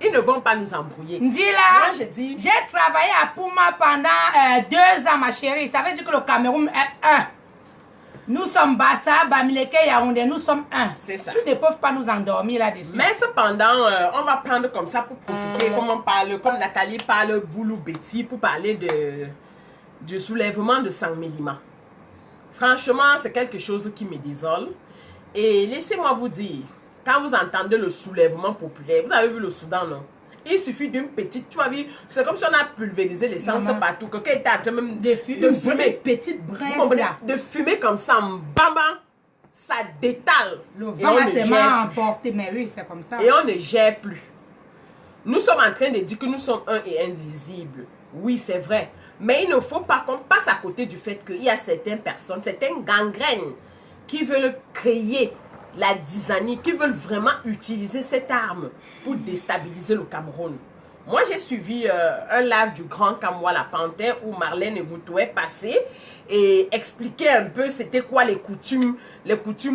Ils ne vont pas nous embrouiller. Dis là, moi, je dis... j'ai travaillé à Puma pendant 2 ans, ma chérie. Ça veut dire que le Cameroun est un. Nous sommes Bassa, Bamileke, Yaoundé, nous sommes un. C'est ça. Ils ne peuvent pas nous endormir là-dessus. Mais cependant, on va prendre comme ça pour profiter, comme on parle, comme Nathalie parle Boulou Betty, pour parler du soulèvement de Sang-Mélima. Franchement, c'est quelque chose qui me désole. Et laissez-moi vous dire, quand vous entendez le soulèvement populaire, vous avez vu le Soudan, non? Il suffit d'une petite, tu vois, c'est comme si on a pulvérisé l'essence partout. Quelqu'un était en train même de fumer. Petite braise là. De fumer comme ça, bamba, ça détale. Le vent là, c'est mal emporté, mais oui, c'est comme ça. Et on ne gère plus. Nous sommes en train de dire que nous sommes un et indivisibles. Oui, c'est vrai. Mais il ne faut pas qu'on passe à côté du fait qu'il y a certaines personnes, certaines gangrènes qui veulent créer la disanie, qui veulent vraiment utiliser cette arme pour déstabiliser le Cameroun. Moi, j'ai suivi un live du grand Kamwa La Panthère où Marlène Ewuto est passée et expliquait un peu c'était quoi les coutumes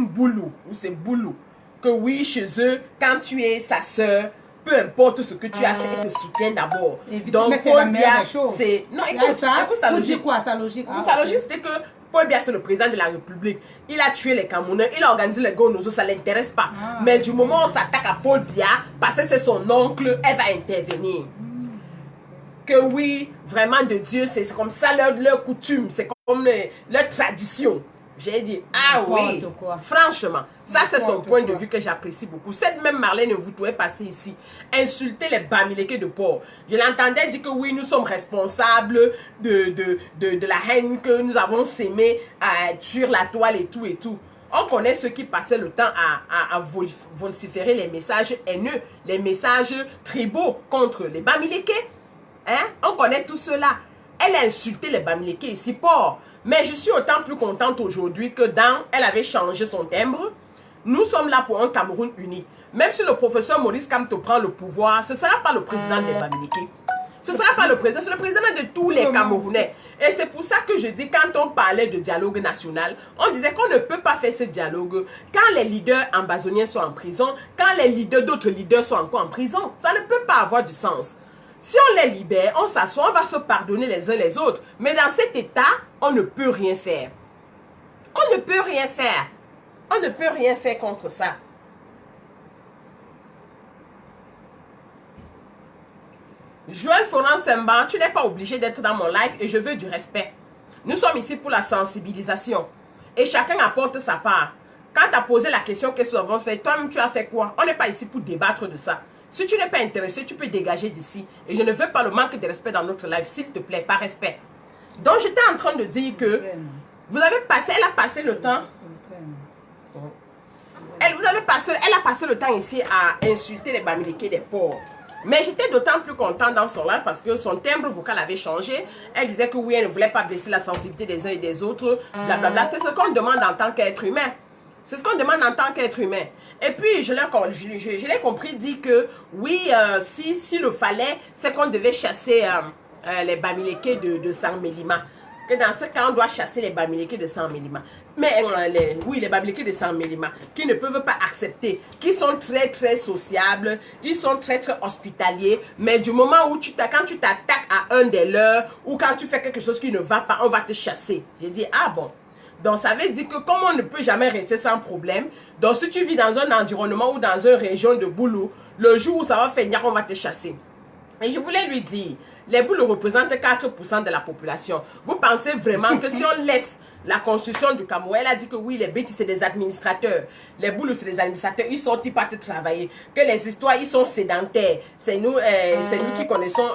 boulou, ou c'est boulou. Que oui, chez eux, quand tu es sa sœur, peu importe ce que tu as fait, ils te soutiennent d'abord. Donc, c'est la meilleure chose. Non, écoute sa logique. Quoi, sa logique? Sa logique, c'était que Paul Biya, c'est le président de la République. Il a tué les Camerounais, il a organisé les Gonozo, ça ne l'intéresse pas. Mais du moment où on s'attaque à Paul Biya, parce que c'est son oncle, elle va intervenir. Que oui, vraiment de Dieu, c'est comme ça leur coutume, c'est comme leur tradition. J'ai dit, ah oui, franchement, ça c'est son point de vue que j'apprécie beaucoup. Cette même Marlène Ewuto est passée ici, insulter les Bamileke de port. Je l'entendais dire que oui, nous sommes responsables de la haine que nous avons sémée sur la toile et tout et tout. On connaît ceux qui passaient le temps à vociférer les messages haineux, les messages tribaux contre les Bamileke. Hein? On connaît tout cela. Elle a insulté les Bamileke ici, port. Mais je suis autant plus contente aujourd'hui que elle avait changé son timbre. Nous sommes là pour un Cameroun uni. Même si le professeur Maurice Kamto prend le pouvoir, ce ne sera pas le président des Bamileke. Ce ne sera pas le président, c'est le président de tous les Camerounais. Et c'est pour ça que je dis, quand on parlait de dialogue national, on disait qu'on ne peut pas faire ce dialogue quand les leaders ambazoniens sont en prison, quand les leaders d'autres leaders sont encore en prison. Ça ne peut pas avoir du sens. Si on les libère, on s'assoit, on va se pardonner les uns les autres. Mais dans cet état, on ne peut rien faire. On ne peut rien faire. On ne peut rien faire contre ça. Joël Florence Semban, tu n'es pas obligé d'être dans mon live et je veux du respect. Nous sommes ici pour la sensibilisation. Et chacun apporte sa part. Quand tu as posé la question, qu'est-ce que nous avons fait? Toi-même, tu as fait quoi? On n'est pas ici pour débattre de ça. Si tu n'es pas intéressé, tu peux dégager d'ici. Et je ne veux pas le manque de respect dans notre live, s'il te plaît, par respect. Donc, j'étais en train de dire que vous avez passé, elle a passé le temps. Elle a passé le temps ici à insulter les Bamileke des porcs. Mais j'étais d'autant plus contente dans son live parce que son timbre vocal avait changé. Elle disait que oui, elle ne voulait pas blesser la sensibilité des uns et des autres. Blablabla. C'est ce qu'on demande en tant qu'être humain. C'est ce qu'on demande en tant qu'être humain. Et puis, je l'ai compris dire que oui, si le fallait, c'est qu'on devait chasser les Bamileke de Sang-Mélima. Que dans ce cas, on doit chasser les Bamileke de Sang-Mélima. Mais les Bamileke de Sang-Mélima, qui ne peuvent pas accepter, qui sont très, très sociables, ils sont très, très hospitaliers. Mais du moment où quand tu t'attaques à un des leurs, ou quand tu fais quelque chose qui ne va pas, on va te chasser. J'ai dit, ah bon. Donc, ça veut dire que comme on ne peut jamais rester sans problème, donc si tu vis dans un environnement ou dans une région de boulot, le jour où ça va finir, on va te chasser. Et je voulais lui dire, les Boulous représentent 4% de la population. Vous pensez vraiment que si on laisse la constitution du Cameroun, elle a dit que oui, les Bétis, c'est des administrateurs. Les Boulous, c'est des administrateurs. Ils sont pas travailler. Que les histoires, ils sont sédentaires. C'est nous qui connaissons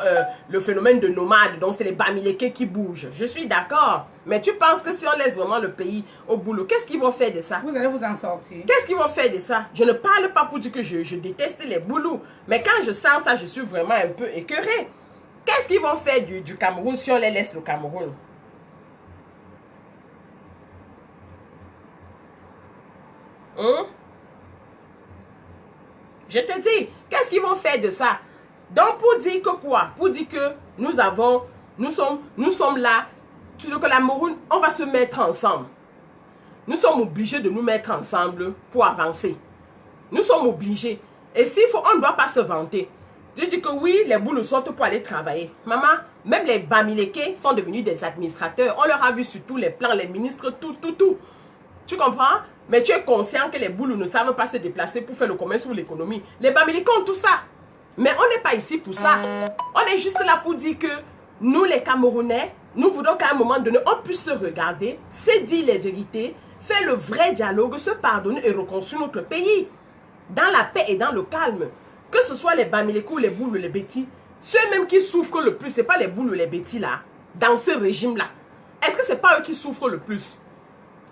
le phénomène de nomade. Donc, c'est les Bamileke qui bougent. Je suis d'accord. Mais tu penses que si on laisse vraiment le pays au boulot, qu'est-ce qu'ils vont faire de ça? Vous allez vous en sortir. Qu'est-ce qu'ils vont faire de ça? Je ne parle pas pour dire que je déteste les Boulous. Mais quand je sens ça, je suis vraiment un peu écœurée. Qu'est-ce qu'ils vont faire du Cameroun si on les laisse le Cameroun? Je te dis, qu'est-ce qu'ils vont faire de ça? Donc, pour dire que quoi? Pour dire que nous sommes là, tu veux que la Cameroun, on va se mettre ensemble. Nous sommes obligés de nous mettre ensemble pour avancer. Nous sommes obligés. Et s'il faut, on ne doit pas se vanter. Je dis que oui, les boules sortent pour aller travailler. Maman, même les Bamileke sont devenus des administrateurs. On leur a vu sur tous les plans, les ministres, tout. Tu comprends? Mais tu es conscient que les boules ne savent pas se déplacer pour faire le commerce ou l'économie. Les Bamileke ont tout ça. Mais on n'est pas ici pour ça. On est juste là pour dire que nous, les Camerounais, nous voulons qu'à un moment donné, on puisse se regarder, se dire les vérités, faire le vrai dialogue, se pardonner et reconstruire notre pays. Dans la paix et dans le calme. Que ce soit les Bamileke ou les boules ou les bêtis, ceux-mêmes qui souffrent le plus, ce n'est pas les boules ou les bêtis là, dans ce régime-là. Est-ce que ce n'est pas eux qui souffrent le plus?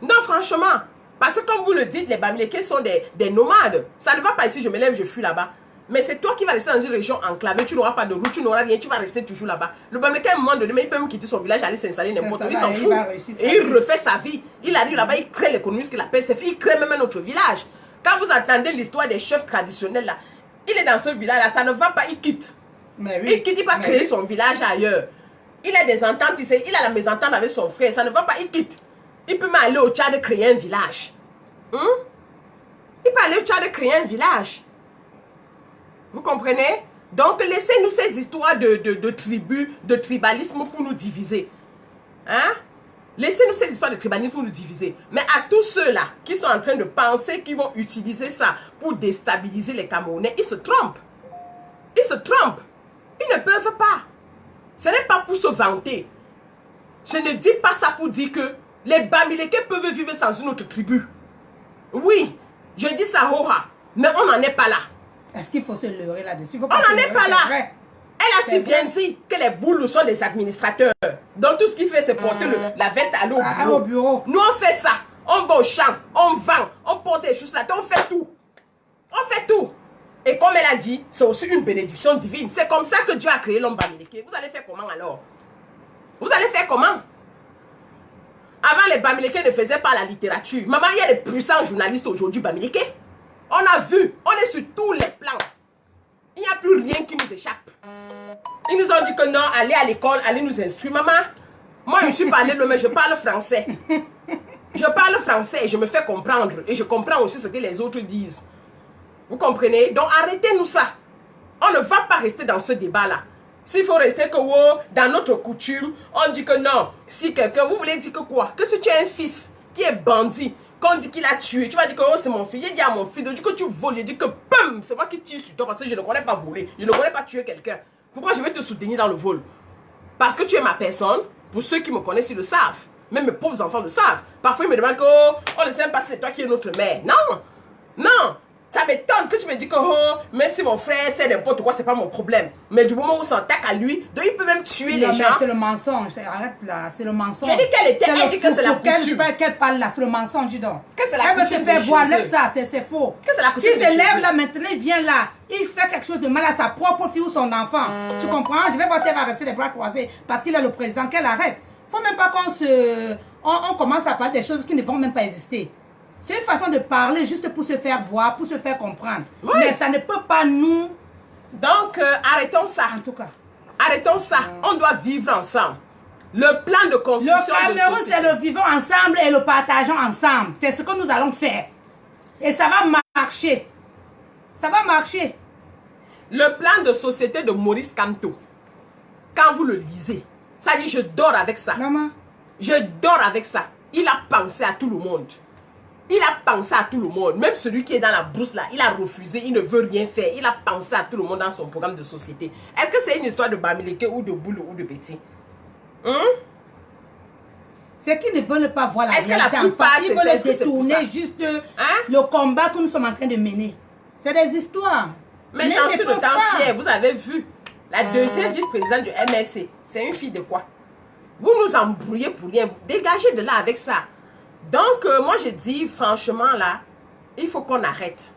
Non, franchement. Parce que comme vous le dites, les Bamileke sont des nomades. Ça ne va pas ici, je me lève, je fuis là-bas. Mais c'est toi qui vas rester dans une région enclavée, tu n'auras pas de route, tu n'auras rien, tu vas rester toujours là-bas. Le Bamileke, à un moment donné, il peut même quitter son village, aller s'installer n'importe où, il s'en fout. Et il refait sa vie. Il arrive là-bas, il crée l'économie, ce qu'il appelle ses filles, il crée même un autre village. Quand vous entendez l'histoire des chefs traditionnels là, il est dans ce village-là, ça ne va pas, il quitte. Mais oui. Il quitte, il va créer son village ailleurs. Il a des ententes, il a la mésentente avec son frère, ça ne va pas, il quitte. Il peut même aller au Tchad créer un village. Il peut aller au Tchad créer un village. Vous comprenez? Donc, laissez-nous ces histoires de tribus, de tribalisme pour nous diviser. Hein? Laissez-nous ces histoires de tribalisme pour nous diviser. Mais à tous ceux-là qui sont en train de penser qu'ils vont utiliser ça pour déstabiliser les Camerounais, ils se trompent. Ils se trompent. Ils ne peuvent pas. Ce n'est pas pour se vanter. Je ne dis pas ça pour dire que les Bamileke peuvent vivre sans une autre tribu. Oui, je dis ça, Hora, mais on n'en est pas là. Est-ce qu'il faut se leurrer là-dessus? On n'en est pas là. Elle a si bien dit que les boules sont des administrateurs. Donc tout ce qu'il fait, c'est porter la veste à l'eau au bureau. Nous, on fait ça. On va au champ, on vend, on porte des choses là, on fait tout. On fait tout. Et comme elle a dit, c'est aussi une bénédiction divine. C'est comme ça que Dieu a créé l'homme Bamileke. Vous allez faire comment alors? Vous allez faire comment? Avant, les Bamileke ne faisaient pas la littérature. Maman, il y a des puissants journalistes aujourd'hui Bamileke. On a vu, on est sur tous les plans. Il n'y a plus rien qui nous échappe. Ils nous ont dit que non, allez à l'école, allez nous instruire. Maman, moi je suis parlé mais je parle français. Je parle français et je me fais comprendre. Et je comprends aussi ce que les autres disent. Vous comprenez? Donc arrêtez-nous ça. On ne va pas rester dans ce débat-là. S'il faut rester que dans notre coutume, on dit que non. Si quelqu'un, vous voulez dire que quoi? Que si tu as un fils qui est bandit, qu'on dit qu'il a tué, tu vas dire que oh, c'est mon fils. J'ai dit à mon fils, je dis que tu voles, je dis que bam, c'est moi qui tire sur toi parce que je ne connais pas voler. Je ne connais pas tuer quelqu'un. Pourquoi je vais te soutenir dans le vol? Parce que tu es ma personne. Pour ceux qui me connaissent, ils le savent. Même mes pauvres enfants le savent. Parfois, ils me demandent que oh, on ne sait pas si c'est toi qui es notre mère. Non, non. Ça m'étonne que tu me dis que oh, même si mon frère fait n'importe quoi, c'est pas mon problème. Mais du moment où on s'attaque à lui, donc il peut même tuer les gens. C'est le mensonge. Arrête là, c'est le mensonge. J'ai dit qu'elle était, elle dit que c'est la coutume. Qu'elle parle là, c'est le mensonge, dis donc. Que c'est la coutume. Elle veut se faire voir, laisse ça, c'est faux. Que c'est la coutume. Si se lève là maintenant, il vient là, il fait quelque chose de mal à sa propre fille ou son enfant. Tu comprends? Je vais voir si elle va rester les bras croisés parce qu'il est le président. Qu'elle arrête. Faut même pas on commence à parler des choses qui ne vont même pas exister. C'est une façon de parler juste pour se faire voir, pour se faire comprendre. Oui. Mais ça ne peut pas nous... Donc, arrêtons ça. En tout cas. Arrêtons ça. On doit vivre ensemble. Le plan de construction le Cameroun, c'est le vivons ensemble et le partageons ensemble. C'est ce que nous allons faire. Et ça va marcher. Ça va marcher. Le plan de société de Maurice Kamto, quand vous le lisez, ça dit je dors avec ça. Maman. Je dors avec ça. Il a pensé à tout le monde. Il a pensé à tout le monde. Même celui qui est dans la brousse là, il a refusé, il ne veut rien faire. Il a pensé à tout le monde dans son programme de société. Est-ce que c'est une histoire de Bamileke ou de Boule ou de Betty? C'est qu'ils ne veulent pas voir la réalité. Est-ce que la plupart, ils veulent détourner juste le combat que nous sommes en train de mener. C'est des histoires. Mais j'en suis d'autant fière. Vous avez vu, la deuxième vice-présidente du MSC, c'est une fille de quoi? Vous nous embrouillez pour rien. Dégagez de là avec ça. Donc, moi, je dis, franchement, là, il faut qu'on arrête.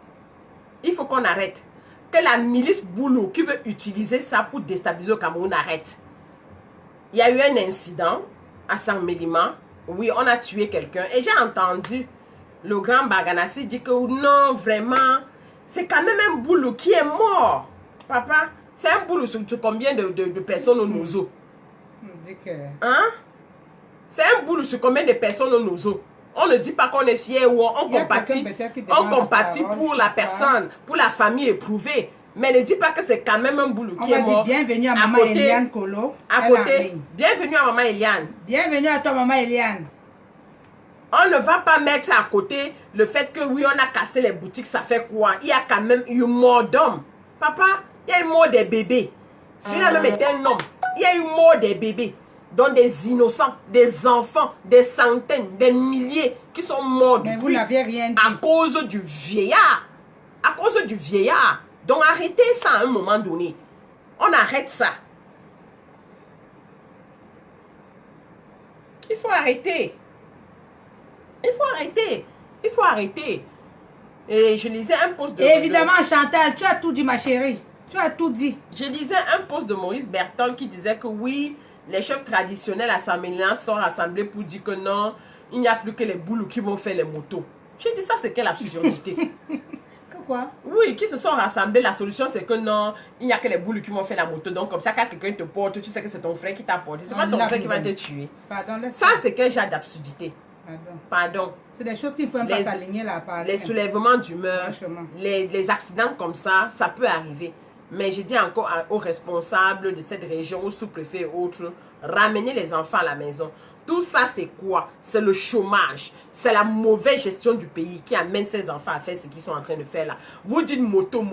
Il faut qu'on arrête. Que la milice Boulou qui veut utiliser ça pour déstabiliser le Cameroun arrête. Il y a eu un incident à Saint-Mélima. Oui, on a tué quelqu'un. Et j'ai entendu le grand Baganassi dire que non, vraiment, c'est quand même un Boulou qui est mort. Papa, c'est un Boulou sur combien de personnes au Nozo? Hein? C'est un Boulou sur combien de personnes au Nozo? On ne dit pas qu'on est fier ou on compatit pour la personne, pour la famille éprouvée. Mais ne dis pas que c'est quand même un boulot qui est mort. On va dire bienvenue à maman Eliane Kolo. À côté, bienvenue à maman Eliane. Bienvenue à toi, maman Eliane. On ne va pas mettre à côté le fait que oui, on a cassé les boutiques, ça fait quoi? Il y a quand même une mort d'homme. Papa, il y a une mort des bébés. Celui-là même était un homme. Il y a une mort des bébés. Donc des innocents, des enfants, des centaines, des milliers qui sont morts mais depuis vous n'avez rien dit. à cause du vieillard. À cause du vieillard. Donc arrêtez ça à un moment donné. On arrête ça. Il faut arrêter. Il faut arrêter. Il faut arrêter. Et je lisais un post de... Évidemment, Chantal, tu as tout dit, ma chérie. Tu as tout dit. Je lisais un post de Maurice Berton qui disait que oui, les chefs traditionnels à Saint-Mélian sont rassemblés pour dire que non, il n'y a plus que les boulous qui vont faire les motos. J'ai dit ça, c'est quelle absurdité. Quoi? Oui, qui se sont rassemblés, la solution c'est que non, il n'y a que les boules qui vont faire la moto. Donc comme ça, quand quelqu'un te porte, tu sais que c'est ton frère qui t'a porté. C'est pas ton frère qui va te tuer. Pardon, ça, c'est quel genre d'absurdité? Pardon. C'est des choses qu'il faut même pas s'aligner là. Les soulèvements d'humeur, les accidents comme ça peut arriver. Mais je dis encore aux responsables de cette région, aux sous-préfets et autres, ramenez les enfants à la maison. Tout ça, c'est quoi? C'est le chômage. C'est la mauvaise gestion du pays qui amène ces enfants à faire ce qu'ils sont en train de faire là. Vous dites moto.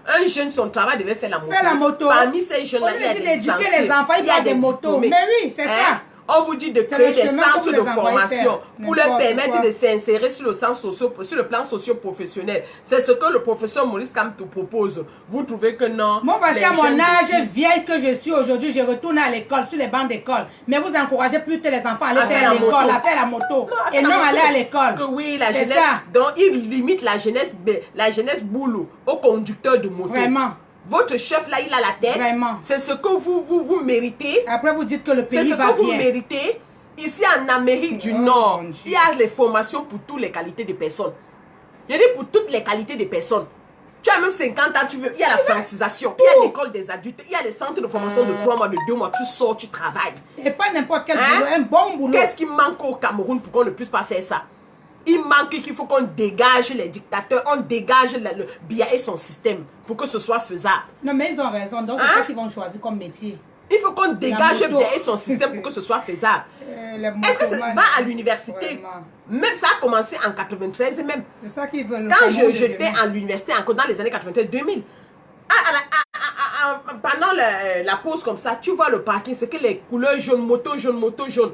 Un jeune, son travail devait faire la moto. Faire la moto. Parmi ces jeunes-là, il y a des licenciés. Les enfants, il y a des motos. Mais oui, c'est ça. On vous dit de créer des centres de formation pour leur permettre de s'insérer sur le plan socio-professionnel. C'est ce que le professeur Maurice Kam te propose. Vous trouvez que non? Moi, voici à mon âge vieille que je suis aujourd'hui, je retourne à l'école, sur les bancs d'école. Mais vous encouragez plutôt les enfants à aller faire l'école, à faire la moto. Et non aller à l'école. Que oui, la jeunesse. Donc, il limite la jeunesse boulot au conducteur de moto. Vraiment. Votre chef là, il a la tête. Vraiment. C'est ce que vous méritez. Après, vous dites que le pays va bien. C'est ce que vous méritez. Ici, en Amérique du Nord, il y a les formations pour toutes les qualités de personnes. Il y a dit pour toutes les qualités de personnes. Tu as même 50 ans, tu veux. Il y a la francisation. Il y a l'école des adultes. Il y a les centres de formation de 3 mois, de 2 mois. Tu sors, tu travailles. Et pas n'importe quel boulot, un bon boulot. Qu'est-ce qui manque au Cameroun pour qu'on ne puisse pas faire ça? Il manque qu'il faut qu'on dégage les dictateurs, on dégage le Biya et son système pour que ce soit faisable. Non, mais ils ont raison. Donc, c'est ça qu'ils vont choisir comme métier. Il faut qu'on dégage Biya et son système pour que ce soit faisable. Est-ce que ça va à l'université? Même ça a commencé en 93 même. C'est ça qu'ils veulent. Quand j'étais à l'université, encore dans les années 93-2000, pendant la pause comme ça, tu vois le parking, c'est que les couleurs jaune, moto jaune.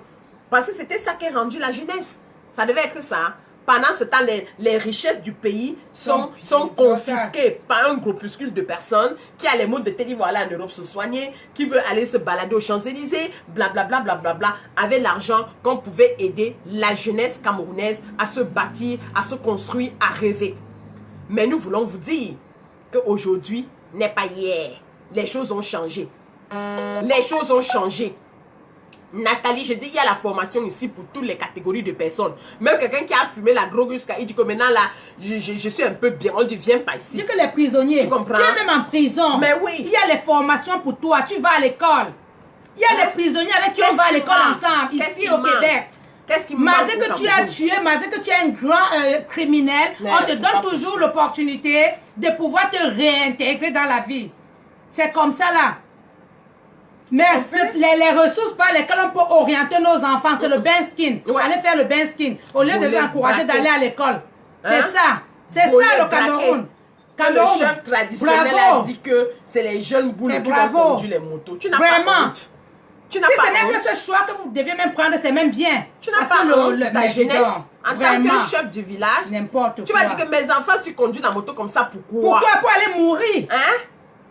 Parce que c'était ça qui a rendu la jeunesse. Ça devait être ça. Pendant ce temps, les richesses du pays sont confisquées par un groupuscule de personnes qui a les mots de télé, voilà, en Europe se soigner, qui veut aller se balader aux Champs-Élysées, blablabla, avec l'argent qu'on pouvait aider la jeunesse camerounaise à se bâtir, à se construire, à rêver. Mais nous voulons vous dire qu'aujourd'hui n'est pas hier. Les choses ont changé. Les choses ont changé. Nathalie, je dis, il y a la formation ici pour toutes les catégories de personnes. Même quelqu'un qui a fumé la drogue jusqu'à... Il dit que maintenant, là, je suis un peu bien. On dit, viens pas ici. Dis que les prisonniers, tu comprends? Tu es même en prison. Mais oui. Il y a les formations pour toi. Tu vas à l'école. Il y a les prisonniers avec qui on va à l'école ensemble, ici au Québec. Qu'est-ce qui malgré que tu as tué, malgré que tu es un grand criminel, on te donne toujours l'opportunité de pouvoir te réintégrer dans la vie. C'est comme ça, là. Mais les ressources par lesquelles on peut orienter nos enfants, c'est le bain skin. Aller faire le bain skin. Au lieu de les encourager d'aller à l'école. C'est ça. C'est ça le Cameroun. Le chef traditionnel a dit que c'est les jeunes boules qui vont conduire les motos. Tu n'as pas honte. Si ce n'est que ce choix que vous devez même prendre, c'est même bien. Tu n'as pas honte de ta jeunesse. En tant que chef du village, tu vas dire que mes enfants, si conduisent la moto comme ça, pourquoi? Pourquoi? Pour aller mourir. Hein?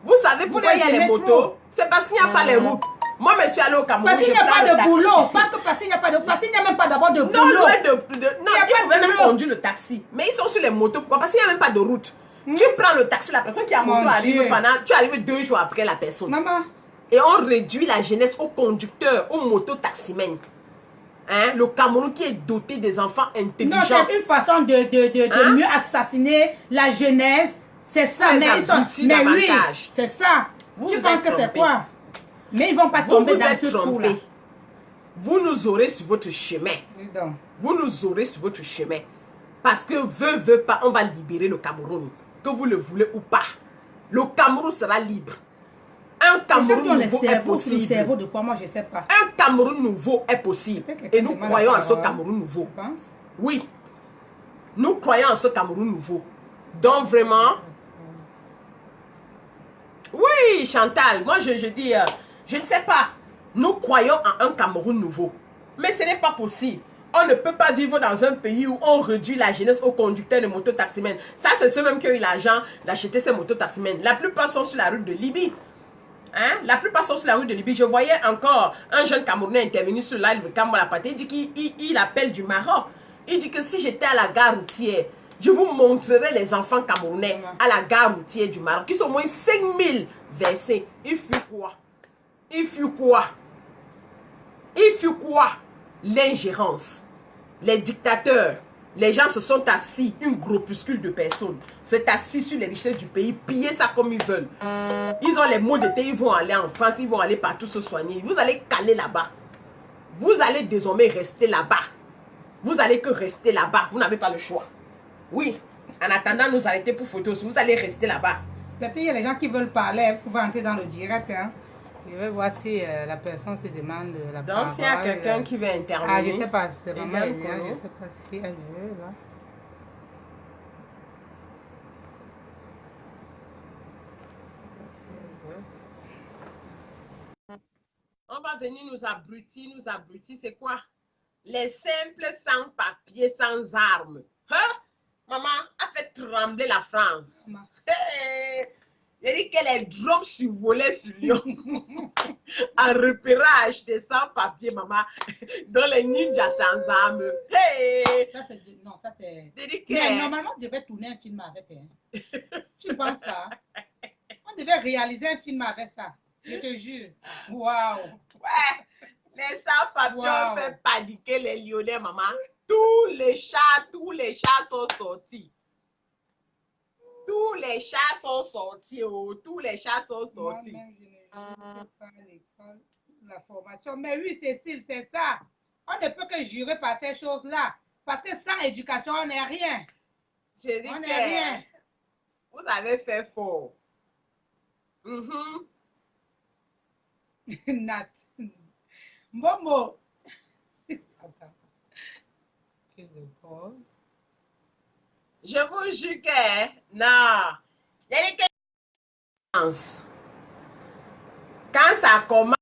Vous savez pourquoi il y a les motos? C'est parce qu'il n'y a pas les routes. Moi, je suis allé au Cameroun. Parce qu'il n'y a pas de boulot. Pas que parce qu'il n'y a pas de... Parce qu'il n'y a même pas d'abord de boulot. Non, ils pouvaient même conduire le taxi. Mais ils sont sur les motos. Pourquoi? Parce qu'il n'y a même pas de route. Tu prends le taxi, la personne qui a moto arrive pendant... Tu arrives 2 jours après la personne. Maman. Et on réduit la jeunesse aux conducteurs, aux moto-taximens. Hein? Le Cameroun qui est doté des enfants intelligents. Non, c'est une façon de mieux assassiner la jeunesse. C'est ça. Mais ils sont... Mais oui, c'est ça. Tu penses que c'est quoi? Mais ils ne vont pas tomber dans ce trou-là. Vous nous aurez sur votre chemin. Vous nous aurez sur votre chemin. Parce que veut pas, on va libérer le Cameroun. Que vous le voulez ou pas. le Cameroun sera libre. Un Cameroun nouveau est possible. Le cerveau de quoi, moi je ne sais pas. Un Cameroun nouveau est possible. Et nous croyons en ce Cameroun nouveau. Tu penses? Oui. Nous croyons en ce Cameroun nouveau. Donc vraiment... Oui, Chantal, moi je dis, je ne sais pas. Nous croyons en un Cameroun nouveau. Mais ce n'est pas possible. On ne peut pas vivre dans un pays où on réduit la jeunesse aux conducteurs de mototaximènes. Ça, c'est ceux même qui ont eu l'argent d'acheter ces mototaximènes. La plupart sont sur la route de Libye. Hein? La plupart sont sur la route de Libye. Je voyais encore un jeune Camerounais intervenir sur live de Kamala Paté. Il dit qu'il appelle du Maroc. Il dit que si j'étais à la gare routière, je vous montrerai les enfants camerounais à la gare routière du Maroc. Ils sont au moins 5000 versés. Il fut quoi? Il fut quoi? Il fut quoi? L'ingérence. Les dictateurs. Les gens se sont assis, une groupuscule de personnes, se sont assis sur les richesses du pays, piller ça comme ils veulent. Ils ont les maux de thé, ils vont aller en France, ils vont aller partout se soigner. Vous allez caler là-bas. Vous allez désormais rester là-bas. Vous allez que rester là-bas. Vous n'avez pas le choix. Oui. En attendant de nous arrêter pour photo, vous allez rester là-bas. Peut-être il y a les gens qui veulent parler. Vous pouvez entrer dans le direct. Hein. Je vais voir si la personne se demande la parole. Donc, s'il y a quelqu'un qui veut intervenir. Ah, je ne sais pas. C'était maman Elia. Je ne sais pas si elle veut, là. On va venir nous abrutir, c'est quoi? Les simples sans papier, sans armes. Hein? Maman a fait trembler la France. Hey! Il dit que les drones survolaient sur Lyon. En repérage des sans-papiers, maman. Dans les ninjas sans armes. Hey! Ça, c'est... Non, ça, c'est... Que... Mais normalement, on devait tourner un film avec elle. Tu ne penses pas? On devait réaliser un film avec ça. Je te jure. Waouh! Ouais! Les sans-papiers ont fait paniquer les Lyonnais, maman. Tous les chats sont sortis. Tous les chats sont sortis. Oh, tous les chats sont sortis. Moi-même, je ne sais pas l'école, la formation. Mais oui, Cécile, c'est ça. On ne peut que jurer par ces choses-là. Parce que sans éducation, on n'est rien. Je dis on n'est rien. Vous avez fait fort. Nat. Momo. Attends. Que je pose. Je vous jure que non. Il y a des quand ça commence,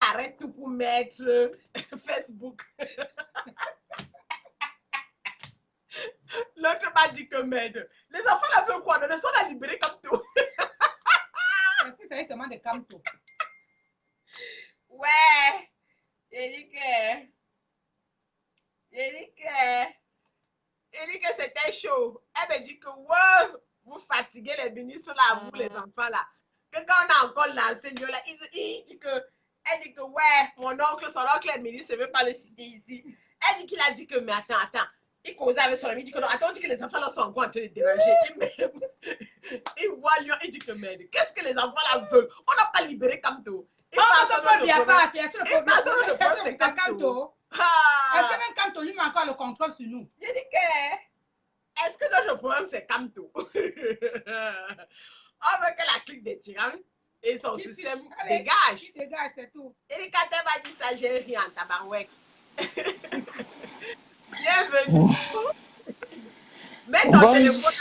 arrête tout pour mettre Facebook. L'autre m'a dit que merde. Les enfants là veulent quoi? Ils sont à libérer comme tout. Est-ce que c'est seulement des camtos? Ouais. Il dit que c'était chaud. Elle me dit que wow, vous fatiguez les ministres là, vous les enfants là. Que quand on a encore lancé Lyon là, elle dit que ouais, son oncle est ministre, je ne veux pas le citer ici. Elle dit qu'il a dit que, mais attends. Il causait avec son ami, il dit que non, attends, il dit que les enfants là sont encore en train de déranger. Il voit Lyon, il dit que merde, qu'est-ce que les enfants là veulent? On n'a pas libéré Kamto. Il passe le problème. C'est Kamto. Est-ce que même Kamto lui met encore le contrôle sur nous? Il dit que, est-ce que notre problème c'est Kamto? On veut que la clique des tyrans et son système dégage. Il dégage, c'est tout. Et quand elle m'a dit ça, j'ai ri en tabarouette. Bienvenue. Mets ton téléphone à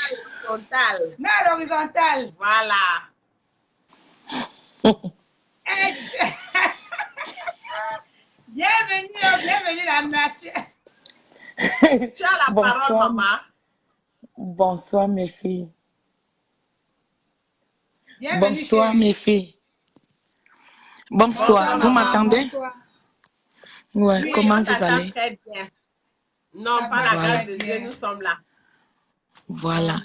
l'horizontale. Mets à l'horizontale. Voilà. Bienvenue la monsieur. Tu as la parole, maman. Bonsoir mes filles. Bienvenue, bonsoir mes filles. Bonsoir, vous m'entendez? Ouais, oui, comment vous allez? Très bien. Non, pas la grâce de Dieu, nous sommes là. Voilà.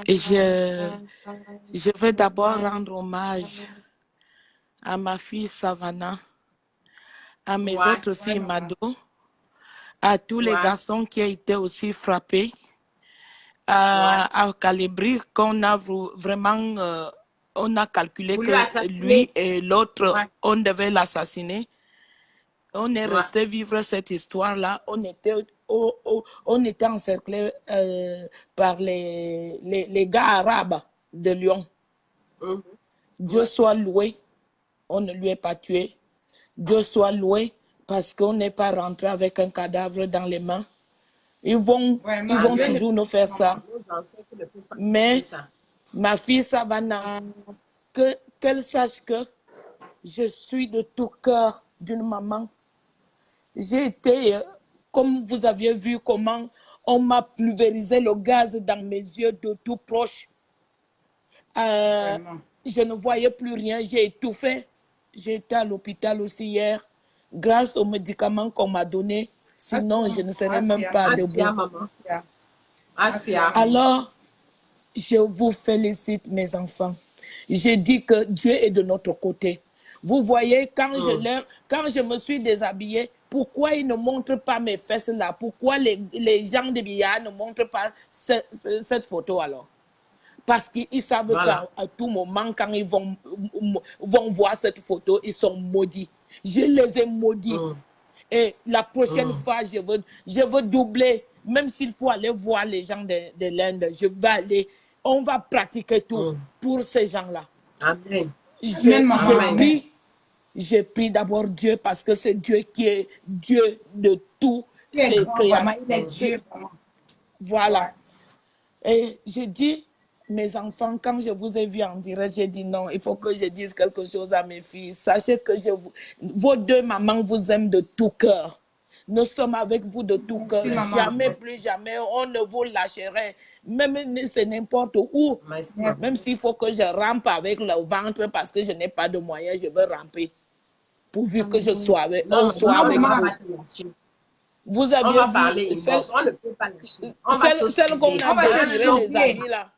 Et je veux d'abord rendre hommage à ma fille Savannah, à mes autres filles Mado, à tous les garçons qui ont été aussi frappés, à Calibri, qu'on a vraiment, on a calculé que lui et l'autre, on devait l'assassiner. On est resté vivre cette histoire-là. On était on était encerclés par les gars arabes de Lyon. Dieu soit loué, on ne lui est pas tué. Dieu soit loué parce qu'on n'est pas rentré avec un cadavre dans les mains. Ils vont toujours nous faire ça. Mais ma fille Savannah, qu'elle sache que je suis de tout cœur d'une maman. J'ai été, comme vous aviez vu, comment on m'a pulvérisé le gaz dans mes yeux de tout proche. Je ne voyais plus rien, j'ai étouffé. J'ai été à l'hôpital aussi hier, grâce aux médicaments qu'on m'a donnés. Sinon, je ne serais même pas debout. Alors, je vous félicite, mes enfants. J'ai dit que Dieu est de notre côté. Vous voyez, quand je me suis déshabillée, pourquoi ils ne montrent pas mes fesses là? Pourquoi les gens de Bia ne montrent pas cette photo alors? Parce qu'ils savent qu'à tout moment, quand ils vont voir cette photo, ils sont maudits. Je les ai maudits. Et la prochaine fois, je veux doubler. Même s'il faut aller voir les gens de l'Inde, je vais aller. On va pratiquer tout pour ces gens-là. Amen. J'ai pris d'abord Dieu parce que c'est Dieu qui est Dieu de tout. Il est Dieu. Voilà. Et j'ai dit, mes enfants, quand je vous ai vu en direct, j'ai dit non, il faut que je dise quelque chose à mes filles. Sachez que vos deux mamans vous aiment de tout cœur. Nous sommes avec vous de tout cœur. Jamais, plus jamais, on ne vous lâcherait. Même c'est n'importe où. Même s'il faut que je rampe avec le ventre parce que je n'ai pas de moyens, je veux ramper. Pourvu que je sois avec, on soit avec vous. Vous avez vu celle qu'on a déchiré les habits là.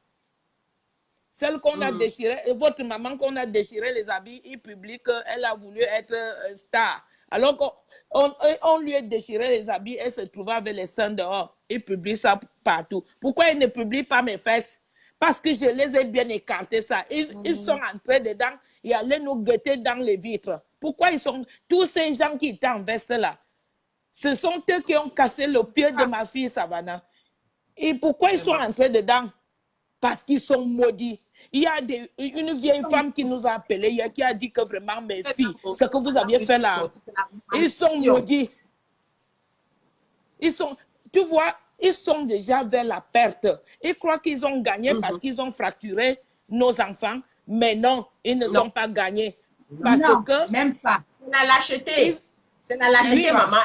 Celle qu'on a déchiré, votre maman qu'on a déchiré les habits, il publie qu'elle a voulu être star. Alors qu'on lui a déchiré les habits, elle se trouvait avec les seins dehors. Il publie ça partout. Pourquoi il ne publie pas mes fesses? Parce que je les ai bien écartés ça. Ils sont entrés dedans et allaient nous guetter dans les vitres. Pourquoi ils sont... Tous ces gens qui étaient en veste là, ce sont eux qui ont cassé le pied de ma fille Savannah. Et pourquoi ils sont entrés dedans? Parce qu'ils sont maudits. Il y a une vieille femme qui nous a appelés, qui a dit que vraiment, mes filles, ce que vous aviez fait là, ils sont maudits. Tu vois, ils sont déjà vers la perte. Ils croient qu'ils ont gagné parce qu'ils ont fracturé nos enfants, mais non, ils ne sont pas gagnés. Parce que... même pas. C'est la lâcheté. C'est la lâcheté, maman.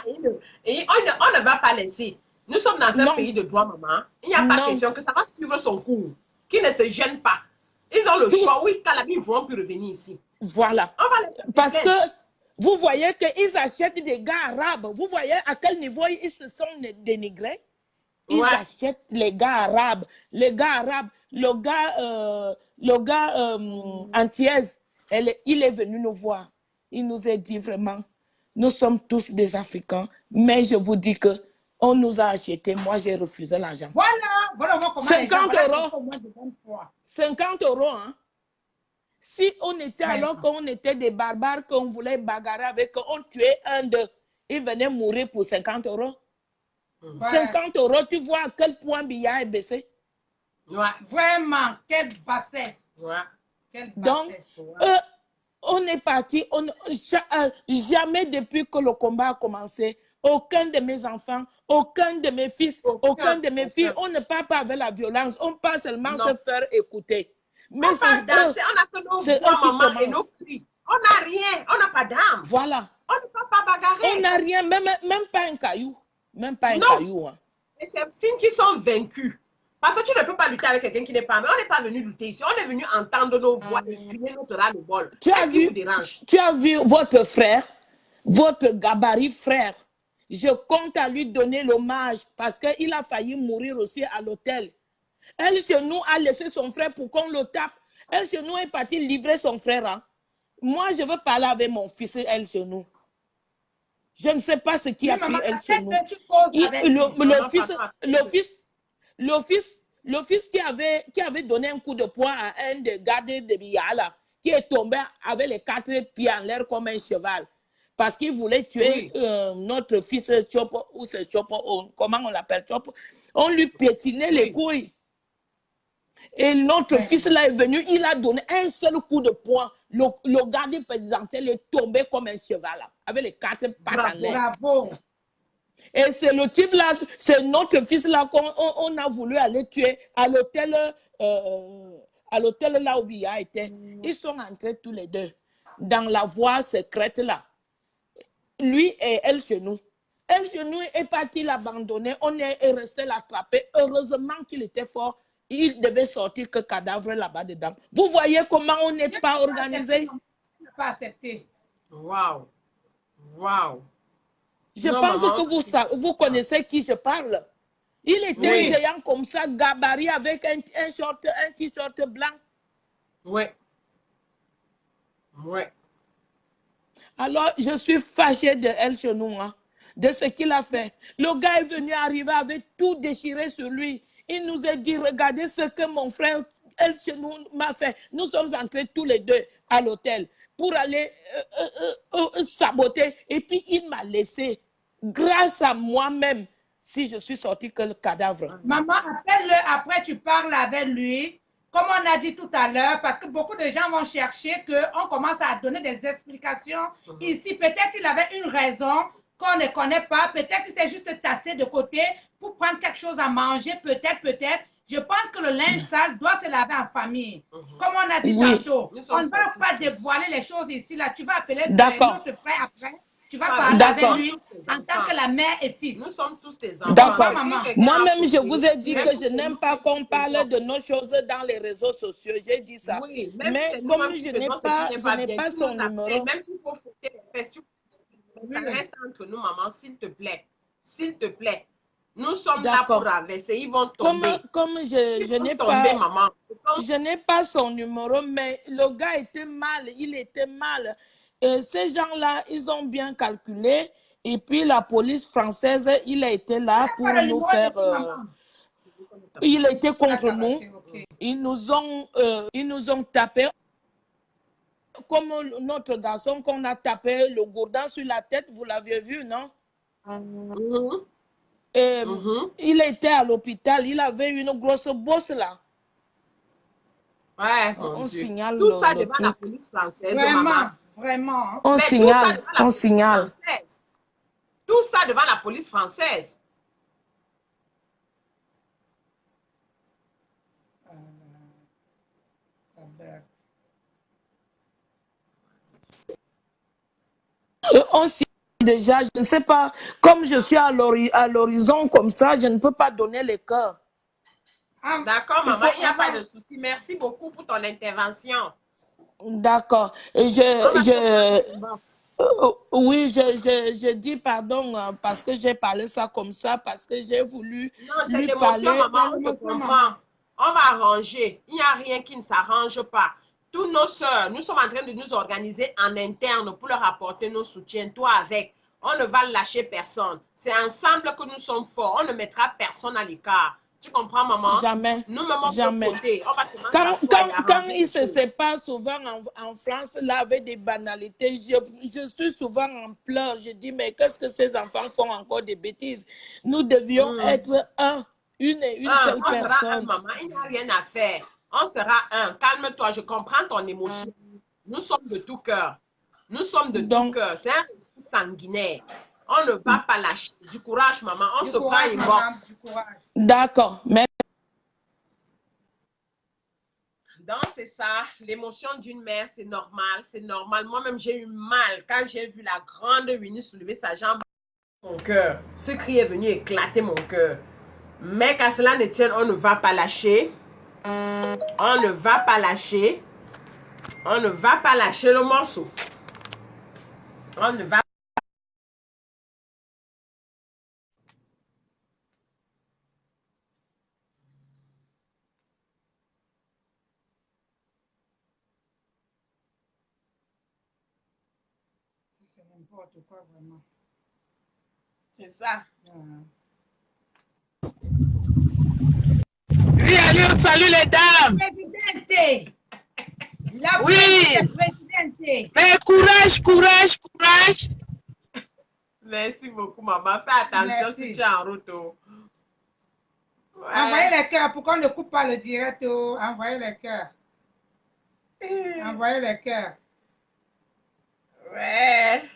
Et on ne va pas laisser. Nous sommes dans un pays de droit, maman. Il n'y a pas question que ça va suivre son cours. Qui ne se gênent pas. Ils ont le choix. Oui, Calabi, ils pourront plus revenir ici. Voilà. Parce que vous voyez qu'ils achètent des gars arabes. Vous voyez à quel niveau ils se sont dénigrés. Ils achètent les gars arabes. Les gars arabes. Le gars Antiez, il est venu nous voir. Il nous a dit vraiment, nous sommes tous des Africains. Mais je vous dis que on nous a acheté. Moi, j'ai refusé l'argent. Voilà 50 euros. 50 euros, hein. Si on était, alors qu'on était des barbares, qu'on voulait bagarrer avec, on tuait un d'eux, il venait mourir pour 50 euros. 50 euros, tu vois à quel point Bia est baissé. Vraiment, quelle bassesse. Donc, on est parti. Jamais depuis que le combat a commencé, aucun de mes enfants, aucun de mes fils, aucun de mes filles, on ne parle pas avec la violence, on parle seulement se faire écouter. Mais on va danser, on a que nos voix, maman, et nos cris. On n'a rien, on n'a pas d'âme. Voilà. On ne peut pas bagarrer. On n'a rien, même pas un caillou. Même pas un caillou. Hein. Et c'est signe qu'ils sont vaincus. Parce que tu ne peux pas lutter avec quelqu'un qui n'est pas... Mais on n'est pas venu lutter ici. On est venu entendre nos voix et crier notre ras-le-bol. Tu as vu votre frère, votre gabarit frère. Je compte à lui donner l'hommage parce qu'il a failli mourir aussi à l'hôtel. Elle, chez nous, a laissé son frère pour qu'on le tape. Elle, chez nous, est partie livrer son frère. Hein. Moi, je veux parler avec mon fils, elle, chez nous. Je ne sais pas ce qui a pris elle chez nous. Le fils qui avait donné un coup de poing à un des gardes de Biala, qui est tombé avec les 4 pieds en l'air comme un cheval. parce qu'il voulait tuer notre fils Chopo, ou c'est Chopo, comment on l'appelle Chopo. On lui piétinait les couilles. Et notre fils là est venu, il a donné un seul coup de poing. Le gardien présidentiel est tombé comme un cheval, là, avec les 4 pattes en l'air. Bravo. Et c'est le type là, c'est notre fils là qu'on a voulu aller tuer à l'hôtel là où il a été. Ils sont entrés tous les deux dans la voie secrète là. Lui et elle chez nous. Elle chez nous est parti l'abandonner. On est resté l'attraper. Heureusement qu'il était fort. Il devait sortir que cadavre là-bas dedans. Vous voyez comment on n'est pas organisé? Pas accepté. Waouh. Waouh. Je pense que vous connaissez qui je parle. Il était géant comme ça, gabarit avec un t-shirt blanc. Oui. Oui. Alors, je suis fâchée de elle chez nous, hein, de ce qu'il a fait. Le gars est venu arriver avec tout déchiré sur lui. Il nous a dit, regardez ce que mon frère, elle chez nous, m'a fait. Nous sommes entrés tous les deux à l'hôtel pour aller saboter. Et puis, il m'a laissé, grâce à moi-même, si je suis sorti que le cadavre. Maman, appelle-le, après tu parles avec lui. Comme on a dit tout à l'heure, parce que beaucoup de gens vont chercher qu'on commence à donner des explications. Ici, peut-être qu'il avait une raison qu'on ne connaît pas. Peut-être qu'il s'est juste tassé de côté pour prendre quelque chose à manger. Peut-être. Je pense que le linge sale doit se laver en famille. Comme on a dit tantôt. On ne va pas dévoiler les choses ici. Là, tu vas appeler notre frère après. Tu vas parler avec lui en tant que la mère et fils. Nous sommes tous tes enfants. D'accord. Moi-même, je vous ai dit que je n'aime pas qu'on parle de nos choses dans les réseaux sociaux. J'ai dit ça. Oui, mais comme je n'ai pas son numéro. Même s'il faut foutre les fesses, ça reste entre nous, maman, s'il te plaît. S'il te plaît. Nous sommes là pour raverser. Ils vont tomber. Comme je n'ai pas, maman. Je n'ai pas son numéro, mais le gars était mal. Il était mal. Et ces gens-là, ils ont bien calculé. Et puis la police française, il a été là pour nous faire... il était contre nous. Ils nous ont tapé. Comme notre garçon qu'on a tapé le gourdin sur la tête, vous l'aviez vu, non? Et il était à l'hôpital. Il avait une grosse bosse là. Ouais, on signale tout ça devant la police française, maman. Vraiment. On signale, on signale. Tout ça devant la police française. On signale déjà, je ne sais pas, comme je suis à l'horizon comme ça, je ne peux pas donner les cœurs. D'accord, maman, il n'y a pas de souci. Merci beaucoup pour ton intervention. D'accord. Oui, je dis pardon parce que j'ai parlé ça comme ça, parce que j'ai voulu lui parler. Maman, on te comprend. On va arranger. Il n'y a rien qui ne s'arrange pas. Tous nos sœurs, nous sommes en train de nous organiser en interne pour leur apporter nos soutiens. Toi avec, on ne va lâcher personne. C'est ensemble que nous sommes forts. On ne mettra personne à l'écart. Tu comprends, maman? Jamais. Nous, maman, jamais. Quand ils se séparent souvent en France, là, avec des banalités, je suis souvent en pleurs. Je dis, mais qu'est-ce que ces enfants font encore des bêtises? Nous devions être une seule personne. Maman, il n'y a rien à faire. On sera un. Calme-toi, je comprends ton émotion. Nous sommes de tout cœur. Nous sommes de tout cœur. C'est un régime sanguinaire. On ne va pas lâcher. Du courage, maman. On se prend une boxe. D'accord. Mais... Donc, c'est ça. L'émotion d'une mère, c'est normal. C'est normal. Moi-même, j'ai eu mal quand j'ai vu la grande Winnie soulever sa jambe. Mon cœur. Ce cri est venu éclater mon cœur. Mais qu'à cela ne tienne, on ne va pas lâcher. On ne va pas lâcher. On ne va pas lâcher le morceau. On ne va Quoi, vraiment. C'est ça. Oui, allô, salut les dames. Présidente. Oui. Mais courage, courage, courage. Merci beaucoup, maman. Fais attention Merci. si tu es en route. Oh. Ouais. Envoyez les cœurs. Pourquoi on ne coupe pas le direct? Oh? Envoyez les cœurs. Envoyez les cœurs. Ouais.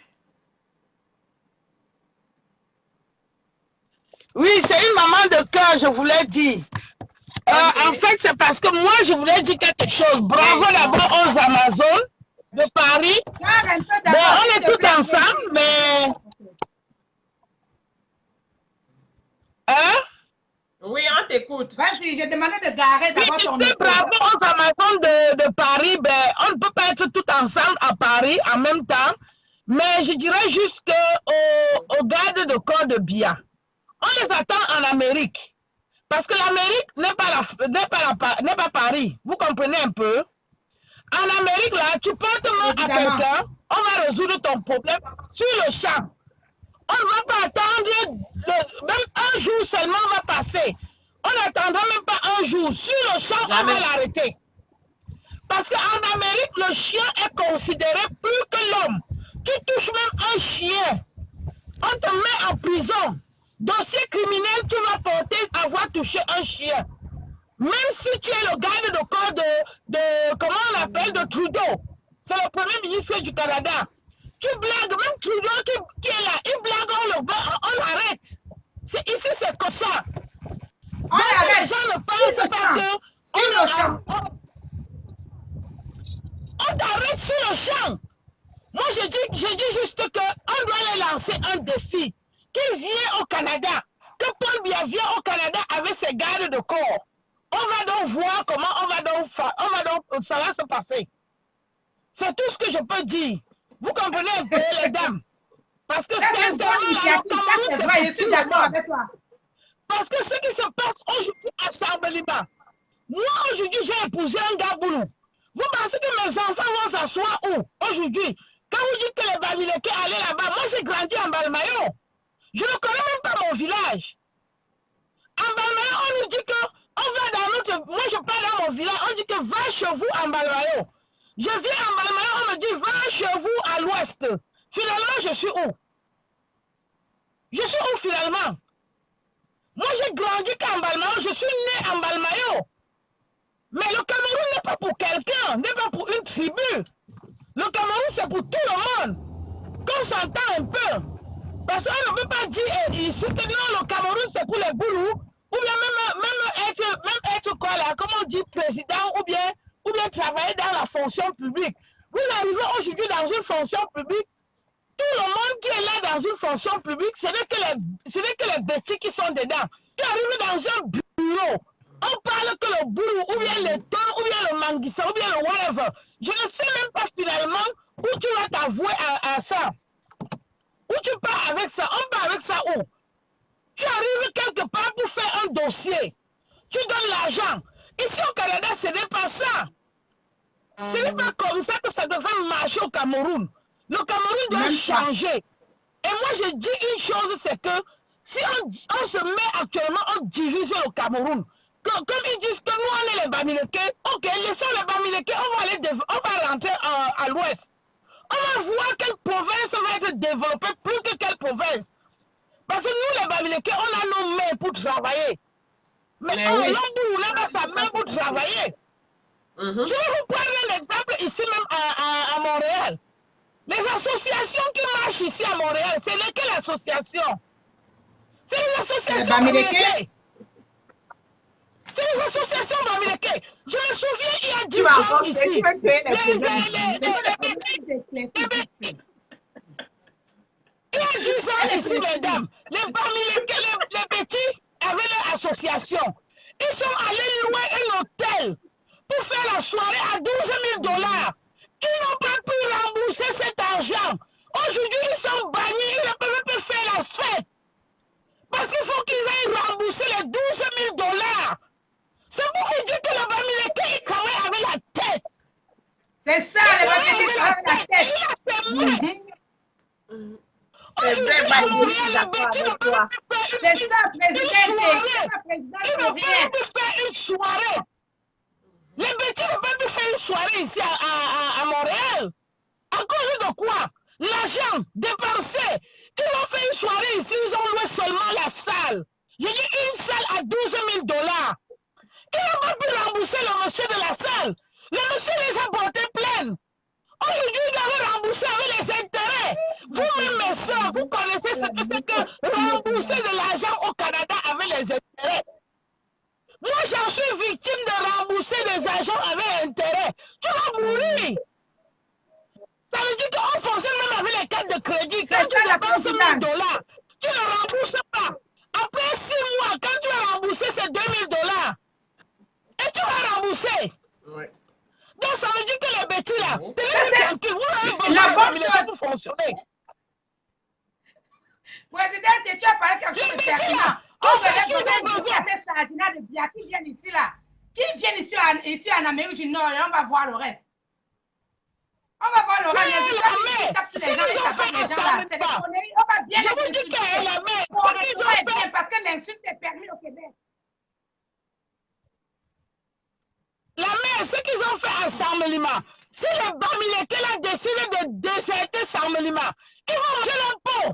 Oui, c'est une maman de cœur, je voulais dire. En fait, c'est parce que moi, je voulais dire quelque chose. Bravo d'abord aux Amazones de Paris. On est tous ensemble, mais... Hein? Oui, on t'écoute. Vas-y, j'ai demandé de garer d'abord ton micro. Bravo aux Amazones de Paris. Ben, on ne peut pas être tout ensemble à Paris en même temps. Mais je dirais juste qu'aux gardes de corps de Bia, on les attend en Amérique. Parce que l'Amérique n'est pas Paris. Vous comprenez un peu? En Amérique, là, tu portes main à quelqu'un, on va résoudre ton problème sur le champ. On ne va pas attendre, même un jour seulement va passer. On n'attendra même pas un jour. Sur le champ, on va l'arrêter. Parce qu'en Amérique, le chien est considéré plus que l'homme. Tu touches même un chien, on te met en prison. Dossier criminel, tu vas porter avoir touché un chien. Même si tu es le garde de corps de comment on l'appelle, de Trudeau. C'est le premier ministre du Canada. Tu blagues, même Trudeau qui est là, il blague, on l'arrête. Ici, c'est comme ça. Les gens ne pensent pas que... On t'arrête sur le champ. Moi, je dis juste qu'on doit les lancer un défi. Qu'ils viennent au Canada. Que Paul Biya vienne au Canada avec ses gardes de corps. On va donc voir comment ça va se passer. C'est tout ce que je peux dire. Vous comprenez un peu, les dames? Parce que sincèrement, je suis d'accord avec toi. Parce que ce qui se passe aujourd'hui à Sarbeliba, moi aujourd'hui j'ai épousé un gars boulou. Vous pensez que mes enfants vont s'asseoir où aujourd'hui? Quand vous dites que les Bamileke allaient là-bas, moi j'ai grandi en Balmayo. Je ne connais même pas mon village. En Balmayo, on nous dit que on va dans notre... Moi je parle dans mon village, on dit que va chez vous en Balmayo. Je viens en Balmayo, on me dit va chez vous à l'ouest. Finalement, je suis où? Je suis où finalement? Moi j'ai grandi qu'en Balmayo, je suis né en Balmayo. Mais le Cameroun n'est pas pour quelqu'un, n'est pas pour une tribu. Le Cameroun, c'est pour tout le monde. Qu'on s'entend un peu. Parce qu'on ne peut pas dire ici que non, le Cameroun, c'est pour les boulous. Ou bien même être quoi là, comme on dit, président, ou bien travailler dans la fonction publique. Vous arrivez aujourd'hui dans une fonction publique, tout le monde qui est là dans une fonction publique, ce n'est que les bêtis qui sont dedans. Tu arrives dans un bureau, on parle que le boulot, ou bien le temps, ou bien le manguissa, ou bien le whatever. Je ne sais même pas finalement où tu vas t'avouer à ça. Où tu pars avec ça? On part avec ça où? Tu arrives quelque part pour faire un dossier. Tu donnes l'argent. Ici au Canada, ce n'est pas ça. Ce n'est pas comme ça que ça devrait marcher au Cameroun. Le Cameroun doit changer. Et moi, je dis une chose, c'est que si on se met actuellement, on divise le Cameroun. Comme ils disent que nous, on est les Bamileke, ok, laissons les Bamileke, on va rentrer à l'ouest. On va voir quelle province va être développée plus que quelle province. Parce que nous, les Bamileke, on a nos mains pour travailler. Mais l'Omboulou n'a pas sa main pour travailler. Je vais vous prendre un exemple ici même à Montréal. Les associations qui marchent ici à Montréal, c'est lesquelles associations? C'est les associations Bamileke. C'est les associations Bamileke. Je me souviens, il y a 10 ans ici. Il y a 10 ans ici, mesdames, les Bamileke, les petits avaient leur association. Ils sont allés louer un hôtel pour faire la soirée à 12 000 $. Ils n'ont pas pu rembourser cet argent. Aujourd'hui, ils sont bannis, ils ne peuvent pas faire la fête. Parce qu'il faut qu'ils aillent rembourser les 12 000 $. C'est pour vous dire que le Bamileke, il travaille avec la tête. C'est ça, le Bamileke, il travaille avec la tête. C'est vrai, Montréal, le Béti ne peut pas faire c'est ça, président, il ne peut pas faire une soirée. Les Béti ne peuvent pas faire une soirée ici à Montréal. À cause de quoi? L'argent dépensé. Ils ont fait une soirée ici, ils ont loué seulement la salle. J'ai dit une salle à 12 000 $. Ils n'ont pas pu rembourser le monsieur de la salle. Le monsieur les a portés plainte. Aujourd'hui, ils doivent rembourser avec les intérêts. Vous-même, mes soeurs, vous connaissez ce que c'est que rembourser de l'argent au Canada avec les intérêts. Moi, j'en suis victime de rembourser des argents avec intérêt. Tu vas mourir. Ça veut dire qu'on fonctionne même avec les cartes de crédit. Quand tu dépenses 1 000 $, tu ne rembourses pas. Après 6 mois, quand tu vas rembourser ces 2 000 $, et tu vas rembourser. Oui. Donc, ça veut dire que les bêtises là, vous avez besoin de famille pour fonctionner. Président, tu as parlé quelque chose de pertinent. On va besoin ces sardinats de bière qui viennent ici là. Qui viennent ici en Amérique du Nord et on va voir le reste. On va voir le reste. Je vous dis que la mer, ce qu'ils ont fait. Parce que l'insulte est permis au Québec. La mer, ce qu'ils ont fait à Sarmelima, si les Bamileke là décident de déserter Sarmelima, ils vont manger leur peau.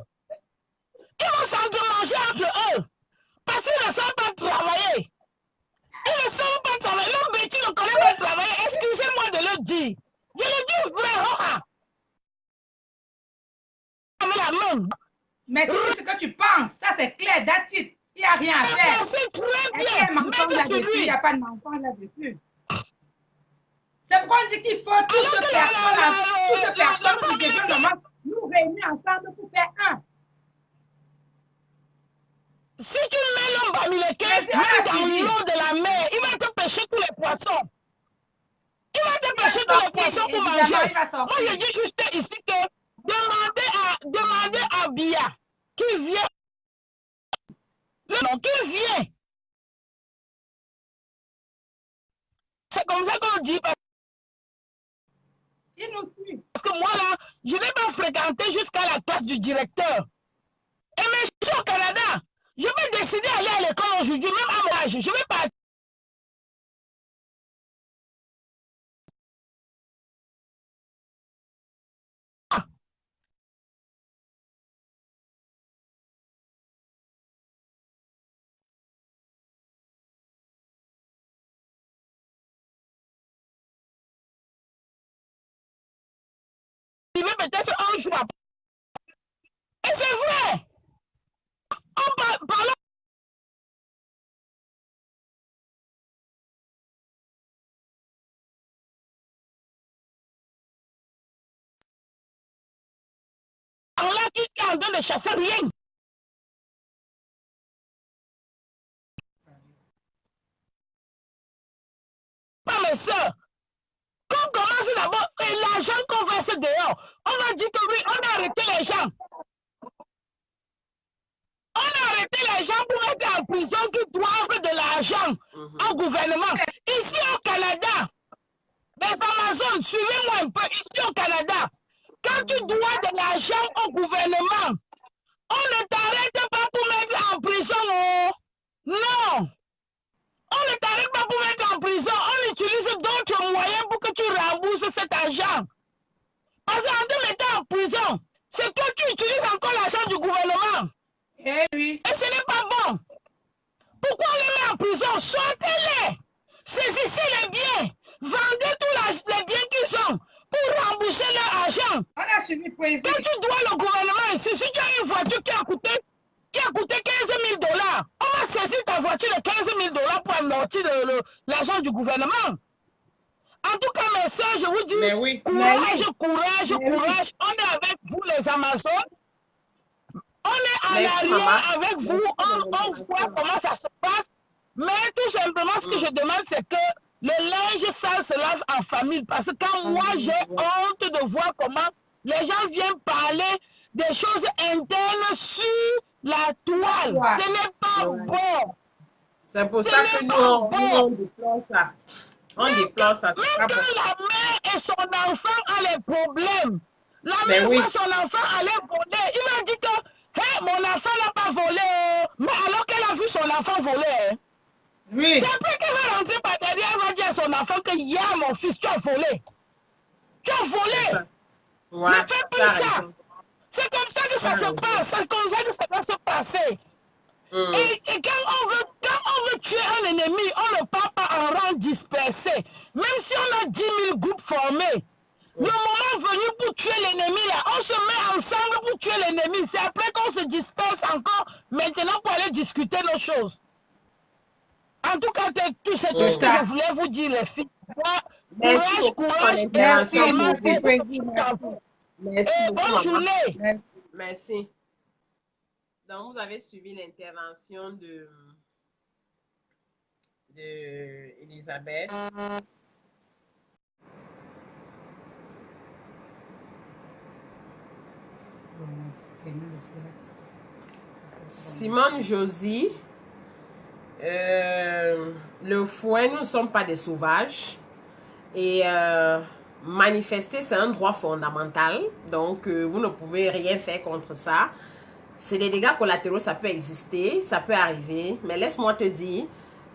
Ils vont s'engremanger entre eux. Parce qu'ils ne savent pas travailler. Ils ne savent pas travailler. L'homme bêtis ne connaît pas travailler. Excusez-moi de le dire. Je le dis vraiment. Mais tu dis ce que tu penses. Ça, c'est clair. That's it. Il n'y a rien à faire. C'est très bien. Il y a un mensonge là-dessus. Il n'y a pas de mensonge là-dessus. C'est pourquoi on dit qu'il faut toutes ces personnes qui deviennent nous réunir ensemble pour faire un. Si tu mets l'homme Bamileke, même dans l'eau de la mer, il va te pêcher tous les poissons. Il va te pêcher tous les poissons pour manger. Moi, je dis juste ici que demandez à Bia qui vient. Non, qui vient. C'est comme ça qu'on dit. Il nous suit. Parce que moi, là, je n'ai pas fréquenté jusqu'à la classe du directeur. Et mais je suis au Canada. Je vais décider d'aller à l'école aujourd'hui, même à mon âge. Je vais pas. Il va peut-être un jour après. Et c'est vrai. On parle. On l'a qui est en train de chasser rien. Pas mes soeurs. Qu'on commence d'abord, et l'argent qu'on verse dehors, on a dit que oui, on a arrêté les gens. On a arrêté les gens pour mettre en prison qui doivent de l'argent au gouvernement. Ici au Canada, les Amazones, suivez-moi un peu, ici au Canada, quand tu dois de l'argent au gouvernement, on ne t'arrête pas pour mettre en prison. Oh. Non. On ne t'arrête pas pour mettre en prison. On utilise d'autres moyens pour que tu rembourses cet argent. Parce qu'en te mettant en prison, c'est toi qui utilises encore l'argent du gouvernement. Eh oui. Et ce n'est pas bon. Pourquoi on les met en prison? Sortez-les. Saisissez les biens. Vendez tous les biens qu'ils ont pour rembourser leur argent. On a suivi président. Quand tu dois le gouvernement ici, si tu as une voiture qui a coûté 15 000 $, on va saisir ta voiture de 15 000 $ pour amortir l'argent du gouvernement. En tout cas, mes soeurs, je vous dis, courage. On est avec vous, les Amazones. On est en arrière avec vous. On voit comment ça se passe. Mais tout simplement, ce que je demande, c'est que le linge sale se lave en famille. Parce que quand moi, j'ai honte de voir comment les gens viennent parler des choses internes sur la toile. Ce n'est pas bon. C'est pour ça que nous, on déplore ça. On déplore ça. Même quand la mère et son enfant ont les problèmes, la mère voit son enfant aller voler. Il va dire que hey, mon enfant n'a pas volé. Mais alors qu'elle a vu son enfant voler. Oui. C'est après qu'elle va rentrer par derrière, elle va dire à son enfant que hier, mon fils, tu as volé. Tu as volé. Ouais, ne fais plus ça. C'est comme ça que ça se passe. C'est comme ça que ça doit se passer. Et quand on veut tuer un ennemi, on ne part pas en rang dispersé. Même si on a 10 000 groupes formés, le moment venu pour tuer l'ennemi, là, on se met ensemble pour tuer l'ennemi. C'est après qu'on se disperse encore maintenant pour aller discuter nos choses. En tout cas, tout c'est tout ce que je voulais vous dire, les filles. Courage. Merci. Et bonne journée. Merci. Donc, vous avez suivi l'intervention de Elisabeth. Simone Josie, le fouet, nous ne sommes pas des sauvages. Et manifester, c'est un droit fondamental. Donc, vous ne pouvez rien faire contre ça. C'est des dégâts collatéraux, ça peut exister, ça peut arriver. Mais laisse-moi te dire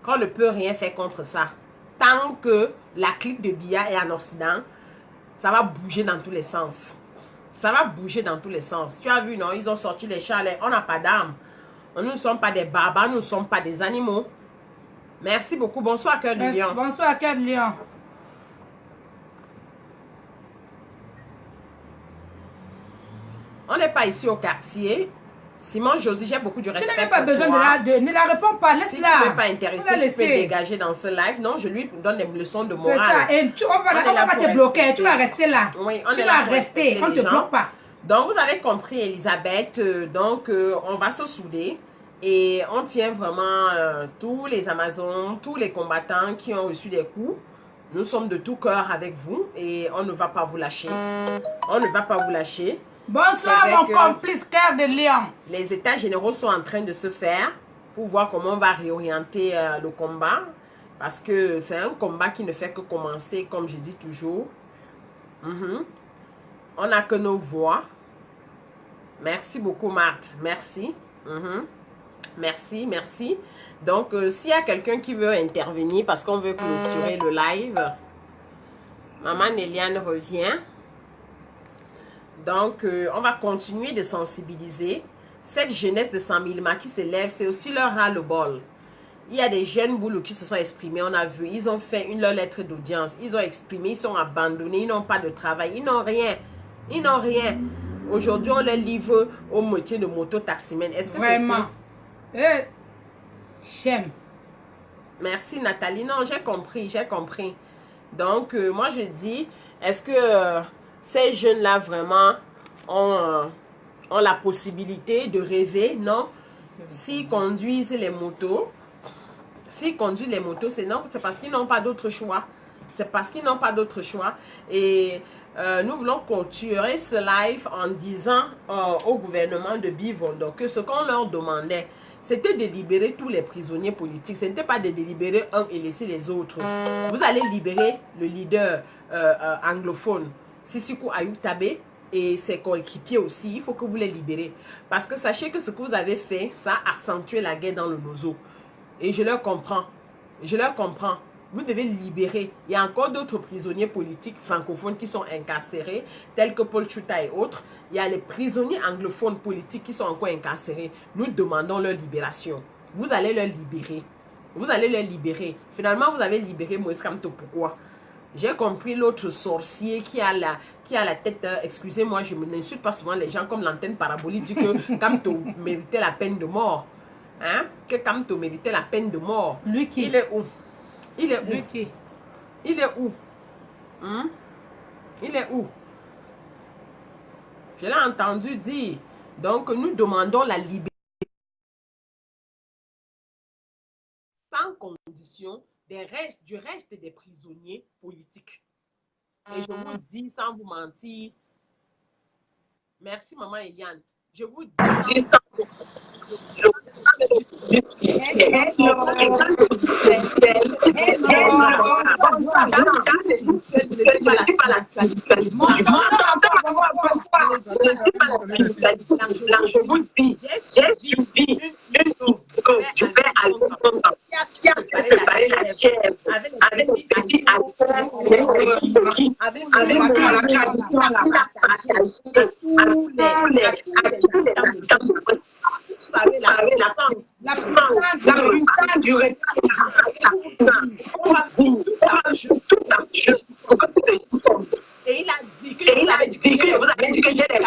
qu'on ne peut rien faire contre ça. Tant que la clique de Biya est en Occident, ça va bouger dans tous les sens. Ça va bouger dans tous les sens. Tu as vu, non? Ils ont sorti les chalets. On n'a pas d'armes. Nous ne sommes pas des barbares, nous ne sommes pas des animaux. Merci beaucoup. Bonsoir, Cœur de Lion. Bonsoir, Cœur de Lion. On n'est pas ici au quartier. Simon Josie, j'ai beaucoup de respect. Tu n'as pas besoin ne la réponds pas, laisse-la. Si tu ne es pas intéressé, tu peux dégager dans ce live. Non, je lui donne des leçons de morale. C'est ça, et on va pas te bloquer, tu vas rester là. Oui, tu vas rester, on ne te bloque pas. Donc, vous avez compris, Elisabeth. Donc, on va se souder. Et on tient vraiment tous les Amazones, tous les combattants qui ont reçu des coups. Nous sommes de tout cœur avec vous et on ne va pas vous lâcher. On ne va pas vous lâcher. Bonsoir mon complice Cœur de Lion. Les états généraux sont en train de se faire pour voir comment on va réorienter le combat. Parce que c'est un combat qui ne fait que commencer, comme je dis toujours. On n'a que nos voix. Merci beaucoup, Marthe. Merci. Merci, merci. Donc, s'il y a quelqu'un qui veut intervenir parce qu'on veut clôturer le live, Maman Néliane revient. Donc, on va continuer de sensibiliser. Cette jeunesse de 100 000 qui s'élève, c'est aussi leur ras-le-bol. Il y a des jeunes boulots qui se sont exprimés, on a vu. Ils ont fait leur lettre d'audience. Ils ont exprimé, ils sont abandonnés, ils n'ont pas de travail. Ils n'ont rien. Ils n'ont rien. Aujourd'hui, on les livre au métier de moto-taximène. Est-ce que c'est vraiment? J'aime. Merci, Nathalie. Non, j'ai compris, j'ai compris. Donc, moi, je dis, est-ce que... ces jeunes-là, vraiment, ont la possibilité de rêver, non? S'ils conduisent les motos, c'est parce qu'ils n'ont pas d'autre choix. C'est parce qu'ils n'ont pas d'autre choix. Et nous voulons clôturer ce live en disant au gouvernement de Bivondo que ce qu'on leur demandait, c'était de libérer tous les prisonniers politiques. Ce n'était pas de libérer un et laisser les autres. Vous allez libérer le leader anglophone, Sisiku Ayub Tabe, et ses coéquipiers aussi. Il faut que vous les libérez. Parce que sachez que ce que vous avez fait, ça a accentué la guerre dans le Nozo. Et je leur comprends. Je leur comprends. Vous devez libérer. Il y a encore d'autres prisonniers politiques francophones qui sont incarcérés, tels que Paul Chuta et autres. Il y a les prisonniers anglophones politiques qui sont encore incarcérés. Nous demandons leur libération. Vous allez leur libérer. Vous allez leur libérer. Finalement, vous avez libéré Moïse Kamto. Pourquoi? J'ai compris l'autre sorcier qui a la tête... excusez-moi, je n'insulte pas souvent les gens comme l'antenne parabolique dit que Kamto méritait la peine de mort. Hein? Que Kamto méritait la peine de mort. Lui qui? Il est où? Il est où? Lui qui? Il est où? Il est où? Je l'ai entendu dire. Donc, nous demandons la liberté. Sans condition du reste des prisonniers politiques. Et je vous dis, sans vous mentir, merci maman Eliane, je vous dis sans vous je vous dis, j'ai suivi une qui a préparé la chèvre avec les petits avec la tradition à tous les habitants de l'Ouest. Vous savez, la puissance du et il a dit que vous avez dit que j'ai des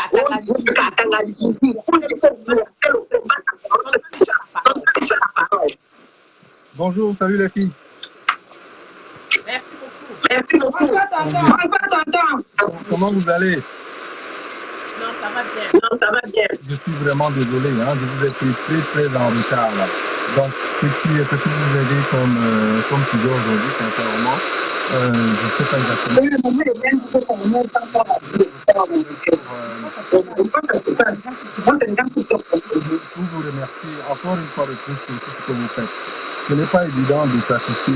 Bonjour, salut les filles. Merci beaucoup. Merci beaucoup. Comment vous allez? Non, ça va bien. Non, ça va bien. Je suis vraiment désolé, hein, je vous ai pris très en retard là. Donc, ce qui vous avez comme sujet aujourd'hui, sincèrement, je ne sais pas exactement. Je vous remercie encore une fois de plus pour tout ce que vous faites. Ce n'est pas évident de s'afficher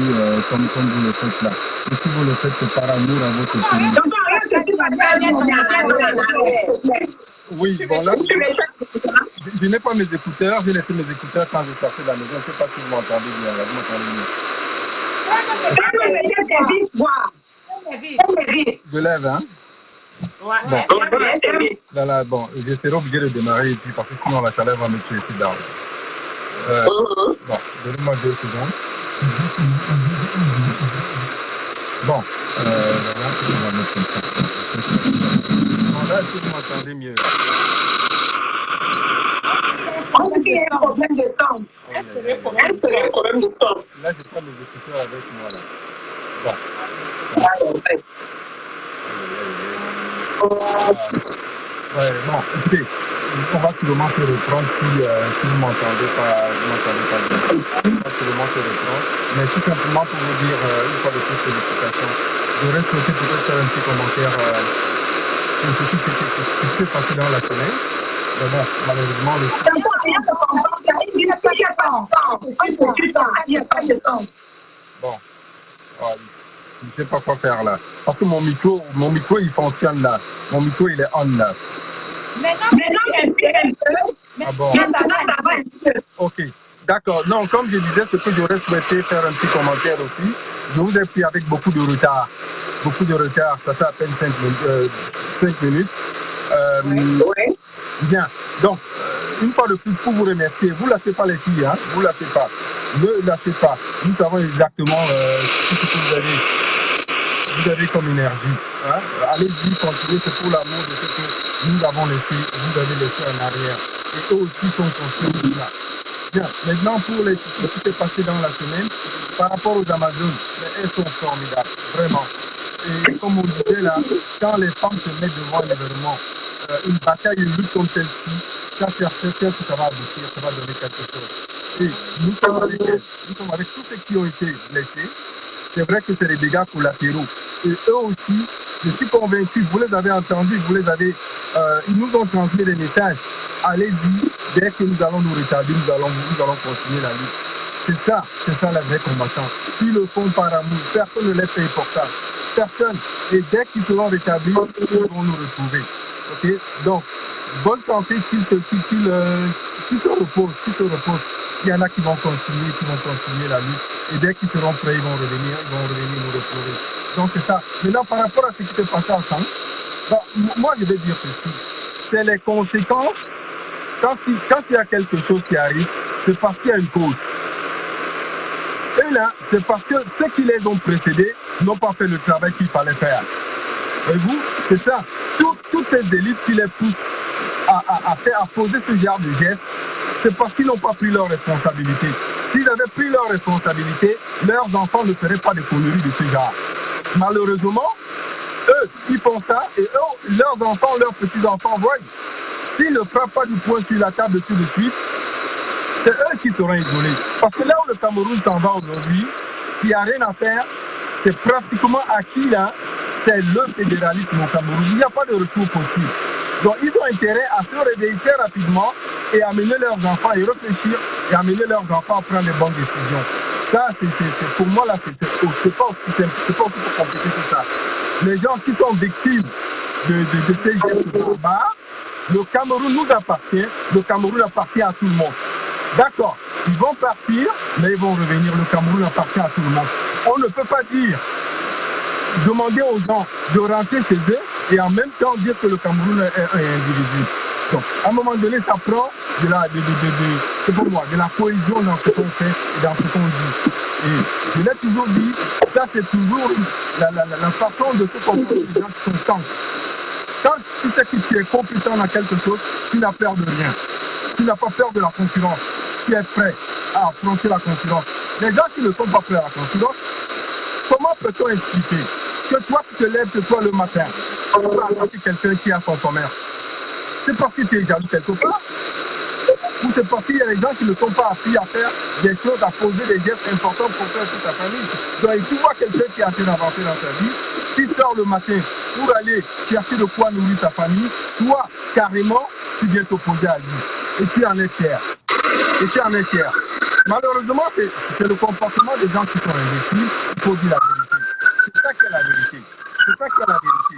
comme vous le faites là. Et si vous le faites, c'est par amour à votre pays. Oui, bon là, je n'ai pas mes écouteurs. J'ai laissé mes écouteurs quand je sortais de la maison. Je ne sais pas si vous m'entendez bien. Là, vous m'entendez bien. Je lève, hein? Ouais. Bon. Là, bon, je serai obligé de démarrer et puis parce que sinon la chaleur va me tuer ici dedans. Bon, donnez-moi 2 secondes. Bon, voilà, on va mettre comme ça. Bon, là, est-ce que vous m'entendez mieux? Il y a un problème de son. Là, je prends mes écouteurs avec moi, là. Bon. Ouais, bon, écoutez, on va sûrement se reprendre si vous m'entendez pas bien. On va sûrement se reprendre. Mais tout simplement pour vous dire, une fois de plus, félicitations. J'aurais souhaité peut-être faire un petit commentaire sur ce qui s'est passé dans la semaine. Mais bon, malheureusement, le son. Bon. Je ne sais pas quoi faire là. Parce que mon micro il fonctionne là. Mon micro il est on là. Maintenant, ah bon? Ok, d'accord. Non, comme je disais, ce que j'aurais souhaité faire un petit commentaire aussi, je vous ai pris avec beaucoup de retard. Ça fait à peine 5 minutes. Bien, donc, une fois de plus, pour vous remercier, vous ne lâchez pas les filles, hein? Vous ne lâchez pas. Ne lâchez pas. Nous savons exactement ce que vous avez comme énergie. Hein? Allez-y, continuez, c'est pour l'amour de ce que nous avons laissé, vous avez laissé en arrière. Et eux aussi sont conscients de ça. Bien, maintenant pour tout ce qui s'est passé dans la semaine, par rapport aux Amazones, elles sont formidables, vraiment. Et comme on disait là, quand les femmes se mettent devant un événement, une bataille, une lutte comme celle-ci, ça c'est certain que ça va aboutir, ça va donner quelque chose. Et nous sommes avec elles, nous sommes avec tous ceux qui ont été blessés. C'est vrai que c'est des dégâts collatéraux. Et eux aussi, je suis convaincu, vous les avez entendus, ils nous ont transmis des messages. Allez-y, dès que nous allons nous rétablir, nous allons continuer la lutte. C'est ça la vraie combattante. Ils le font par amour, personne ne les paye pour ça. Personne. Et dès qu'ils seront rétablis, ils vont nous retrouver. Ok? Donc, bonne santé, qu'ils se reposent. Il y en a qui vont continuer la lutte. Et dès qu'ils seront prêts, ils vont revenir nous retrouver. Donc c'est ça. Maintenant, par rapport à ce qui s'est passé ensemble, moi je vais dire ceci. C'est les conséquences. Quand il y a quelque chose qui arrive, c'est parce qu'il y a une cause. Et là, c'est parce que ceux qui les ont précédés n'ont pas fait le travail qu'il fallait faire. Et vous, c'est ça. Toutes ces élites qui les poussent à poser ce genre de gestes, c'est parce qu'ils n'ont pas pris leurs responsabilités. S'ils avaient pris leurs responsabilités, leurs enfants ne feraient pas de conneries de ce genre. Malheureusement, eux, ils font ça et eux, leurs enfants, leurs petits-enfants voient. S'ils ne frappent pas du poing sur la table tout de suite, c'est eux qui seront isolés. Parce que là où le Cameroun s'en va aujourd'hui, il n'y a rien à faire, c'est pratiquement acquis là, c'est le fédéralisme au Cameroun. Il n'y a pas de retour possible. Donc ils ont intérêt à se réveiller très rapidement et amener leurs enfants et réfléchir et amener leurs enfants à prendre les bonnes décisions. Ça, c'est pour moi là, c'est pas aussi simple, c'est pas aussi compliqué que ça. Les gens qui sont victimes de ces gestes barbares, le Cameroun nous appartient, le Cameroun appartient à tout le monde. D'accord. Ils vont partir, mais ils vont revenir. Le Cameroun appartient à tout le monde. On ne peut pas demander aux gens de rentrer chez eux et en même temps dire que le Cameroun est indivisible. Donc, à un moment donné, ça prend de la cohésion dans ce qu'on fait et dans ce qu'on dit. Et je l'ai toujours dit, ça c'est toujours la façon de se comporter des gens qui sont tendres. Quand tu sais que tu es compétent dans quelque chose, tu n'as peur de rien. Tu n'as pas peur de la concurrence. Tu es prêt à affronter la concurrence. Les gens qui ne sont pas prêts à la concurrence, comment peut-on expliquer que toi tu te lèves chez toi le matin pour attaquer quelqu'un qui a son commerce? C'est parce que tu es jaloux quelque part? Ou c'est parce qu'il y a des gens qui ne t'ont pas appris à faire des choses, à poser des gestes importants pour faire toute ta famille? Donc tu vois quelqu'un qui est en train d'avancer dans sa vie, qui sort le matin pour aller chercher de quoi nourrir sa famille, toi, carrément, tu viens t'opposer à lui. Et tu en es fier. Malheureusement, c'est le comportement des gens qui sont imbéciles, il faut dire la vérité. C'est ça qui est la vérité.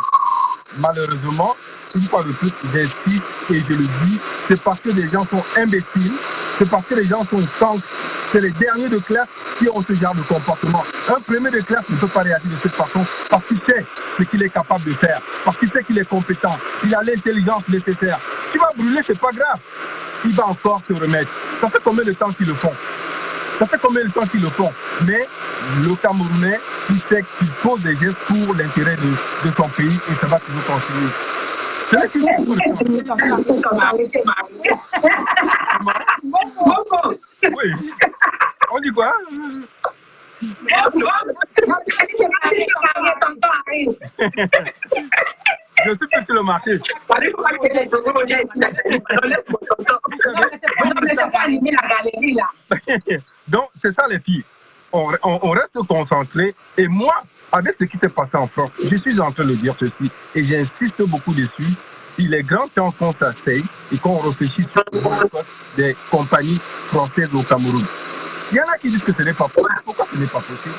Malheureusement, une fois de plus, j'insiste et je le dis, c'est parce que les gens sont imbéciles, c'est parce que les gens sont tendres, c'est les derniers de classe qui ont ce genre de comportement. Un premier de classe ne peut pas réagir de cette façon parce qu'il sait ce qu'il est capable de faire, parce qu'il sait qu'il est compétent, il a l'intelligence nécessaire. Tu vas brûler, c'est pas grave, il va encore se remettre. Ça fait combien de temps qu'ils le font? Mais le Camerounais, il sait qu'il pose des gestes pour l'intérêt de son pays et ça va toujours continuer. C'est là qu'il faut Oui. On dit quoi? Je suis plus sur le marché. Donc, c'est ça les filles. On reste concentré. Et moi, avec ce qui s'est passé en France, je suis en train de dire ceci et j'insiste beaucoup dessus. Il est grand temps qu'on s'asseye et qu'on réfléchisse sur le boycott des compagnies françaises au Cameroun. Il y en a qui disent que ce n'est pas possible. Pourquoi ce n'est pas possible?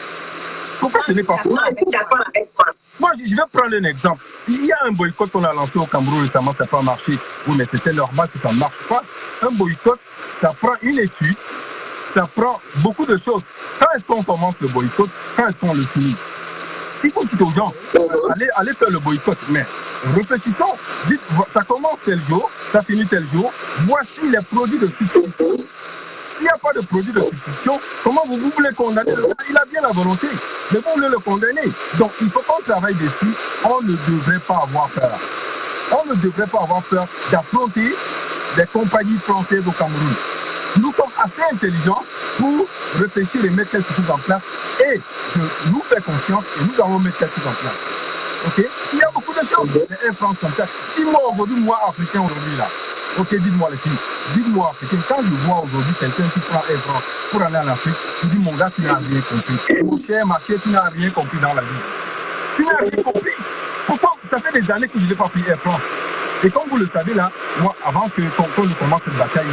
Moi, je vais prendre un exemple. Il y a un boycott qu'on a lancé au Cameroun récemment, ça n'a pas marché. Oui, mais c'était normal que ça ne marche pas. Un boycott, ça prend une étude, ça prend beaucoup de choses. Quand est-ce qu'on commence le boycott? Quand est-ce qu'on le finit? Si vous dites aux gens, allez faire le boycott, mais réfléchissons. Dites, ça commence tel jour, ça finit tel jour. Voici les produits de substitution. S'il n'y a pas de produit de substitution, comment vous voulez condamner le gars? Il a bien la volonté, mais vous voulez le condamner. Donc, il faut qu'on travaille dessus. On ne devrait pas avoir peur. On ne devrait pas avoir peur d'affronter des compagnies françaises au Cameroun. Nous sommes assez intelligents pour réfléchir et mettre quelque chose en place. Et je nous fais confiance et nous allons mettre quelque chose en place. Ok? Il y a beaucoup de choses. Les Air France comme ça. Dis-moi aujourd'hui, moi, Africain, aujourd'hui, là. Ok, dites-moi les filles. Dites-moi, Africain, quand je vois aujourd'hui quelqu'un qui prend Air France pour aller en Afrique, je dis, mon gars, tu n'as rien compris. Mon cher marché, tu n'as rien compris dans la vie. Tu n'as rien compris. Pourquoi? Ça fait des années que je n'ai pas pris Air France. Et comme vous le savez là, moi, avant qu'on ne commence cette bataille,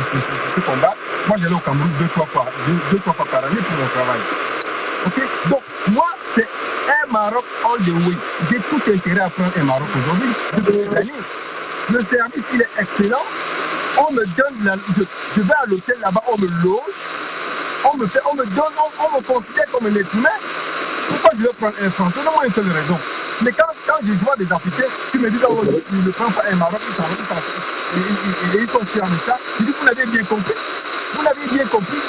ce combat, moi j'allais au Cameroun deux, trois fois par année pour mon travail. Ok? Donc, moi, c'est un Maroc all the way. J'ai tout intérêt à prendre un Maroc aujourd'hui, depuis des années. Le service, il est excellent. On me donne, je vais à l'hôtel là-bas, on me loge. On me donne, on me considère comme un être humain. Pourquoi je vais prendre un Français? Non, moi, une seule raison. Mais quand je vois des Africains qui me disent oh, ils ne prennent pas un Maroc, ils sont fiers de ça, je dis vous l'avez bien compris. Vous l'avez bien compris.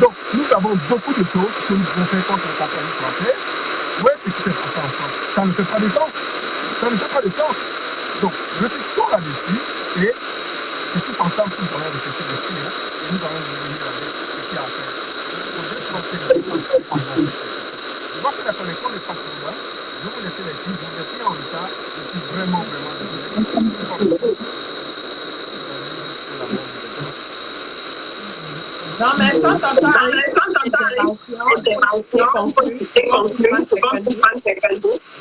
Donc nous avons beaucoup de choses que nous pouvons faire contre la compagnie française. Ouais, ce qui s'est passé en France, ça ne fait pas de sens. Ça ne fait pas de sens. Donc réfléchissons là-dessus et c'est tous ensemble que nous allons réfléchir dessus et nous allons revenir avec ce qu'il y a à faire. Je vois que la connexion n'est pas trop loin. Je vais vous laisser les filles, vous êtes en retard, je suis vraiment désolé. Non, mais sans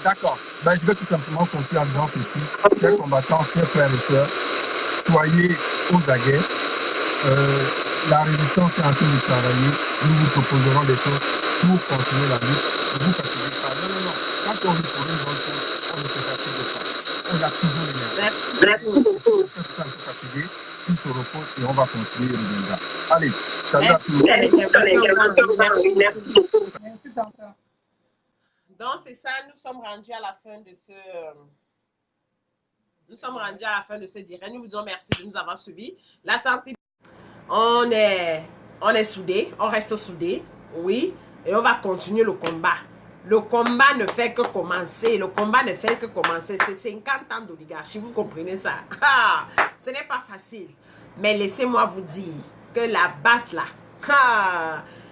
D'accord. Ben, je vais tout simplement conclure en disant ceci. Chers combattants, chers frères et sœurs, soyez aux aguets. La résistance est en train de travailler. Nous vous proposerons des choses pour continuer la lutte. Ne vous fatiguez pas. Non. Quand on lutte pour une bonne chose, on ne se fatigue pas. On a toujours l'énergie. Merci beaucoup. On est un peu fatigué, il se repose et on va continuer le débat. Allez, Salut à tous. Donc, c'est ça, nous sommes rendus à la fin de ce... Nous sommes rendus à la fin de ce direct. Nous vous disons merci de nous avoir suivis. La sensibilité, on est soudés, on reste soudés, oui, et on va continuer le combat. Le combat ne fait que commencer. Le combat ne fait que commencer. C'est 50 ans d'oligarchie, vous comprenez ça? Ah, ce n'est pas facile. Mais laissez-moi vous dire que la base là,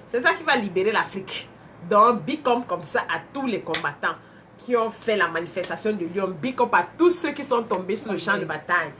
c'est ça qui va libérer l'Afrique. Donc, big up comme ça à tous les combattants qui ont fait la manifestation de Lyon. Big up à tous ceux qui sont tombés sur le champ de bataille.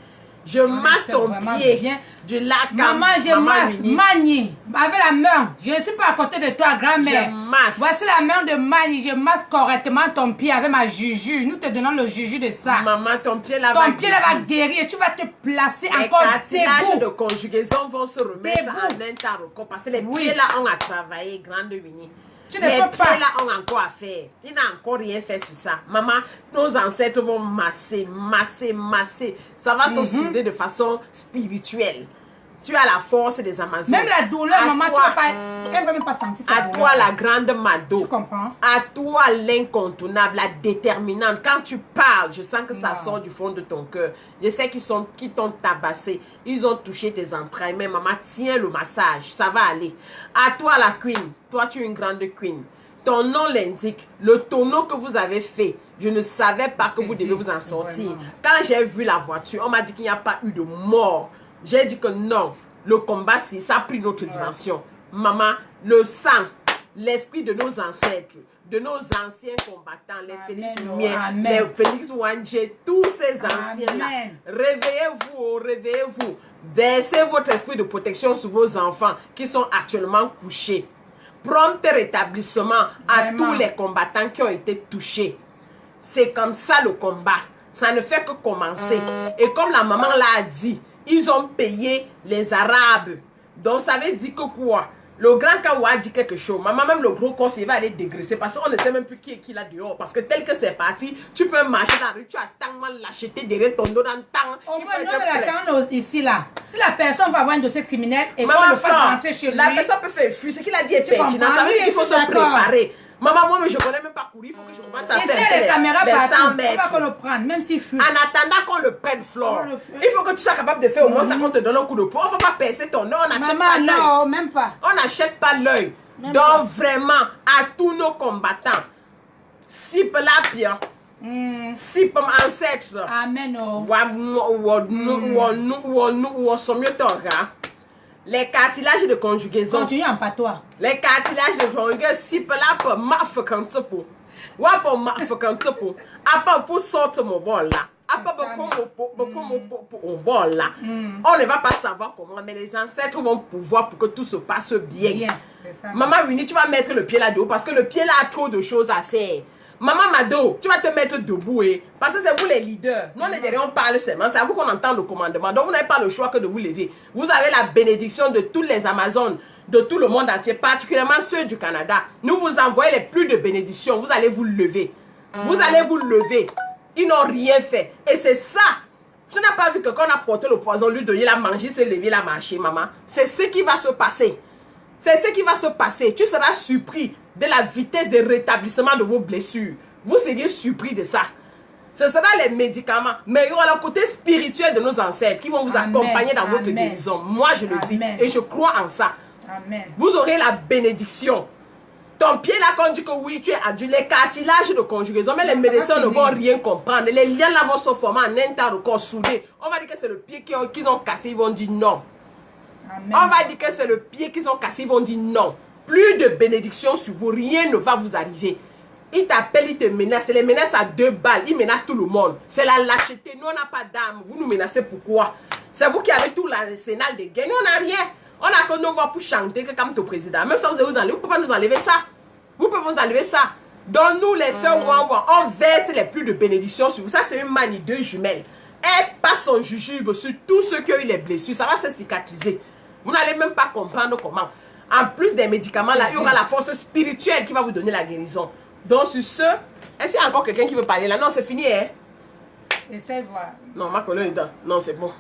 Je masse ton pied bien. Du lac. Maman, je masse Mani avec la main. Je ne suis pas à côté de toi, grand-mère. Je masse. Voici la main de Mani. Je masse correctement ton pied avec ma juju. Nous te donnons le juju de ça. Maman, ton pied là va guérir. Et tu vas te placer encore debout. Les cartilages de conjugaison vont se remettre en interroco. Parce que les pieds là, on a travaillé, grande Winnie. Les pieds là ont encore à faire. Il n'a encore rien fait sur ça. Maman, nos ancêtres vont masser. Ça va se souder de façon spirituelle. Tu as la force des Amazones. Même la douleur, maman, tu vas pas... Elle va même pas sentir ça. À toi, la grande Mado. Tu comprends? À toi, l'incontournable, la déterminante. Quand tu parles, je sens que ça sort du fond de ton cœur. Je sais qu'ils t'ont tabassé. Ils ont touché tes entrailles. Mais maman, tiens le massage. Ça va aller. À toi, la queen. Toi, tu es une grande queen. Ton nom l'indique. Le tonneau que vous avez fait, je ne savais pas que vous devez vous en sortir. Vraiment. Quand j'ai vu la voiture, on m'a dit qu'il n'y a pas eu de mort. J'ai dit que non, le combat, ça a pris notre dimension. Maman, le sang, l'esprit de nos ancêtres, de nos anciens combattants, les Félix Lumière, les Félix Wandje, tous ces anciens-là, réveillez-vous, réveillez-vous. Versez votre esprit de protection sur vos enfants qui sont actuellement couchés. Prompt rétablissement à tous les combattants qui ont été touchés. C'est comme ça le combat. Ça ne fait que commencer. Et comme la maman l'a dit, ils ont payé les Arabes. Donc ça veut dire que quoi? Le grand Kawa dit quelque chose. Maman, même le gros corps, il va aller dégraisser. Parce qu'on ne sait même plus qui est qui là dehors. Parce que tel que c'est parti, tu peux marcher dans la rue, tu as tellement l'acheter derrière ton dos dans le temps. Au moins, nous, la ici là. Si la personne va avoir un dossier criminel et qu'on le fasse rentrer chez lui. La personne peut faire fuir. Ce qu'il a dit est pertinent. Ça veut dire qu'il faut se préparer. Maman, moi, je ne connais même pas courir. Il faut que je commence à faire. Et si les caméras partout, on va qu'on le prenne, même s'il fuit. En attendant qu'on le prenne, Flore, il faut que tu sois capable de faire au moins ça qu'on te donne un coup de poing. On ne va pas percer ton œil. On n'achète pas l'œil. Non, même pas. On n'achète pas l'œil. Donc, vraiment, à tous nos combattants, si peu la pire, si peu ancêtre, amen. Les cartilages de conjugaison. Continue en patois. Les cartilages de conjugaison, si peu la pire, ma fekante pou. Wapo ma fekante pou. Apa pour sortir mon bol là. Apa mon bol là. On ne va pas savoir comment, mais les ancêtres vont pouvoir pour que tout se passe bien. Ça. Maman Winnie, tu vas mettre le pied là-dedans parce que le pied là a trop de choses à faire. Maman Mado, tu vas te mettre debout, parce que c'est vous les leaders. Nous, les derrière, on parle seulement. C'est à vous qu'on entend le commandement. Donc, vous n'avez pas le choix que de vous lever. Vous avez la bénédiction de tous les Amazones, de tout le monde entier, particulièrement ceux du Canada. Nous vous envoyons les plus de bénédictions. Vous allez vous lever. Vous allez vous lever. Ils n'ont rien fait. Et c'est ça. Tu n'as pas vu que quand on a porté le poison, lui, il a mangé, s'est levé, il a marché, maman. C'est ce qui va se passer. C'est ce qui va se passer. Tu seras surpris de la vitesse de rétablissement de vos blessures. Vous seriez surpris de ça. Ce sera les médicaments. Mais il y aura le côté spirituel de nos ancêtres qui vont vous accompagner dans votre guérison. Moi, je le dis. Et je crois en ça. Amen. Vous aurez la bénédiction. Ton pied là, quand on dit que oui, tu es adulte, les cartilages de conjugaison, mais les médecins ne vont rien comprendre. Les liens là vont se former en intercorps soudé. On va dire que c'est le pied qu'ils ont cassé, ils vont dire non. Amen. On va dire que c'est le pied qu'ils ont cassé, ils vont dire non. Plus de bénédiction sur vous, rien ne va vous arriver. Ils t'appellent, ils te menacent. Les menaces à 2 balles, ils menacent tout le monde. C'est la lâcheté. Nous, on n'a pas d'âme. Vous nous menacez pourquoi? C'est vous qui avez tout l'arsenal de guerre. Nous, on n'a rien. On a que nos voix pour chanter que comme ton président. Même ça, vous ne pouvez pas nous enlever ça. Vous pouvez vous enlever ça. Donc, nous, les sœurs, on verse les plus de bénédictions sur vous. Ça, c'est une manie 2 jumelles. Elle passe son jujube sur tous ceux qui ont eu les blessures. Ça va se cicatriser. Vous n'allez même pas comprendre comment. En plus des médicaments, là, il y aura la force spirituelle qui va vous donner la guérison. Donc, sur ce, est-ce qu'il y a encore quelqu'un qui veut parler là? Non, c'est fini, hein? Essaye de voir. Non, ma collègue est dedans. Non, c'est bon.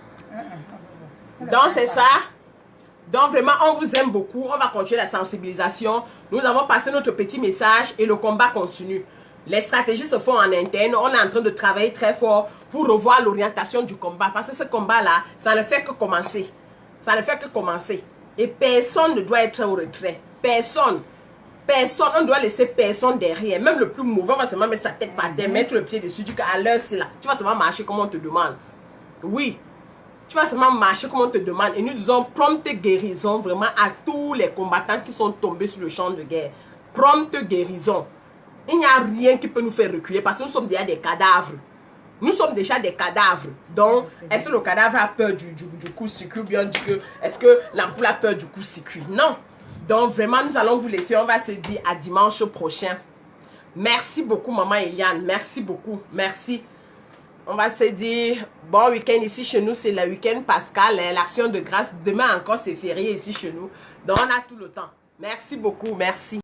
Donc, c'est ça. Donc vraiment, on vous aime beaucoup. On va continuer la sensibilisation. Nous avons passé notre petit message et le combat continue. Les stratégies se font en interne. On est en train de travailler très fort pour revoir l'orientation du combat. Parce que ce combat-là, ça ne fait que commencer. Ça ne fait que commencer. Et personne ne doit être au retrait. Personne. Personne. On ne doit laisser personne derrière. Même le plus mauvais va seulement mettre sa tête par terre, mettre le pied dessus, dire qu'à l'heure c'est là. Tu vas seulement marcher comme on te demande. Oui. Tu vas seulement marcher comme on te demande. Et nous disons prompte guérison vraiment à tous les combattants qui sont tombés sur le champ de guerre. Prompte guérison. Il n'y a rien qui peut nous faire reculer parce que nous sommes déjà des cadavres. Nous sommes déjà des cadavres. Donc, est-ce que le cadavre a peur du coup-circuit ou bien est-ce que l'ampoule a peur du coup-circuit? Non. Donc, vraiment, nous allons vous laisser. On va se dire à dimanche prochain. Merci beaucoup, maman Eliane. Merci beaucoup. Merci. On va se dire bon week-end ici chez nous. C'est le week-end pascal, l'action de grâce. Demain encore, c'est férié ici chez nous. Donc, on a tout le temps. Merci beaucoup. Merci.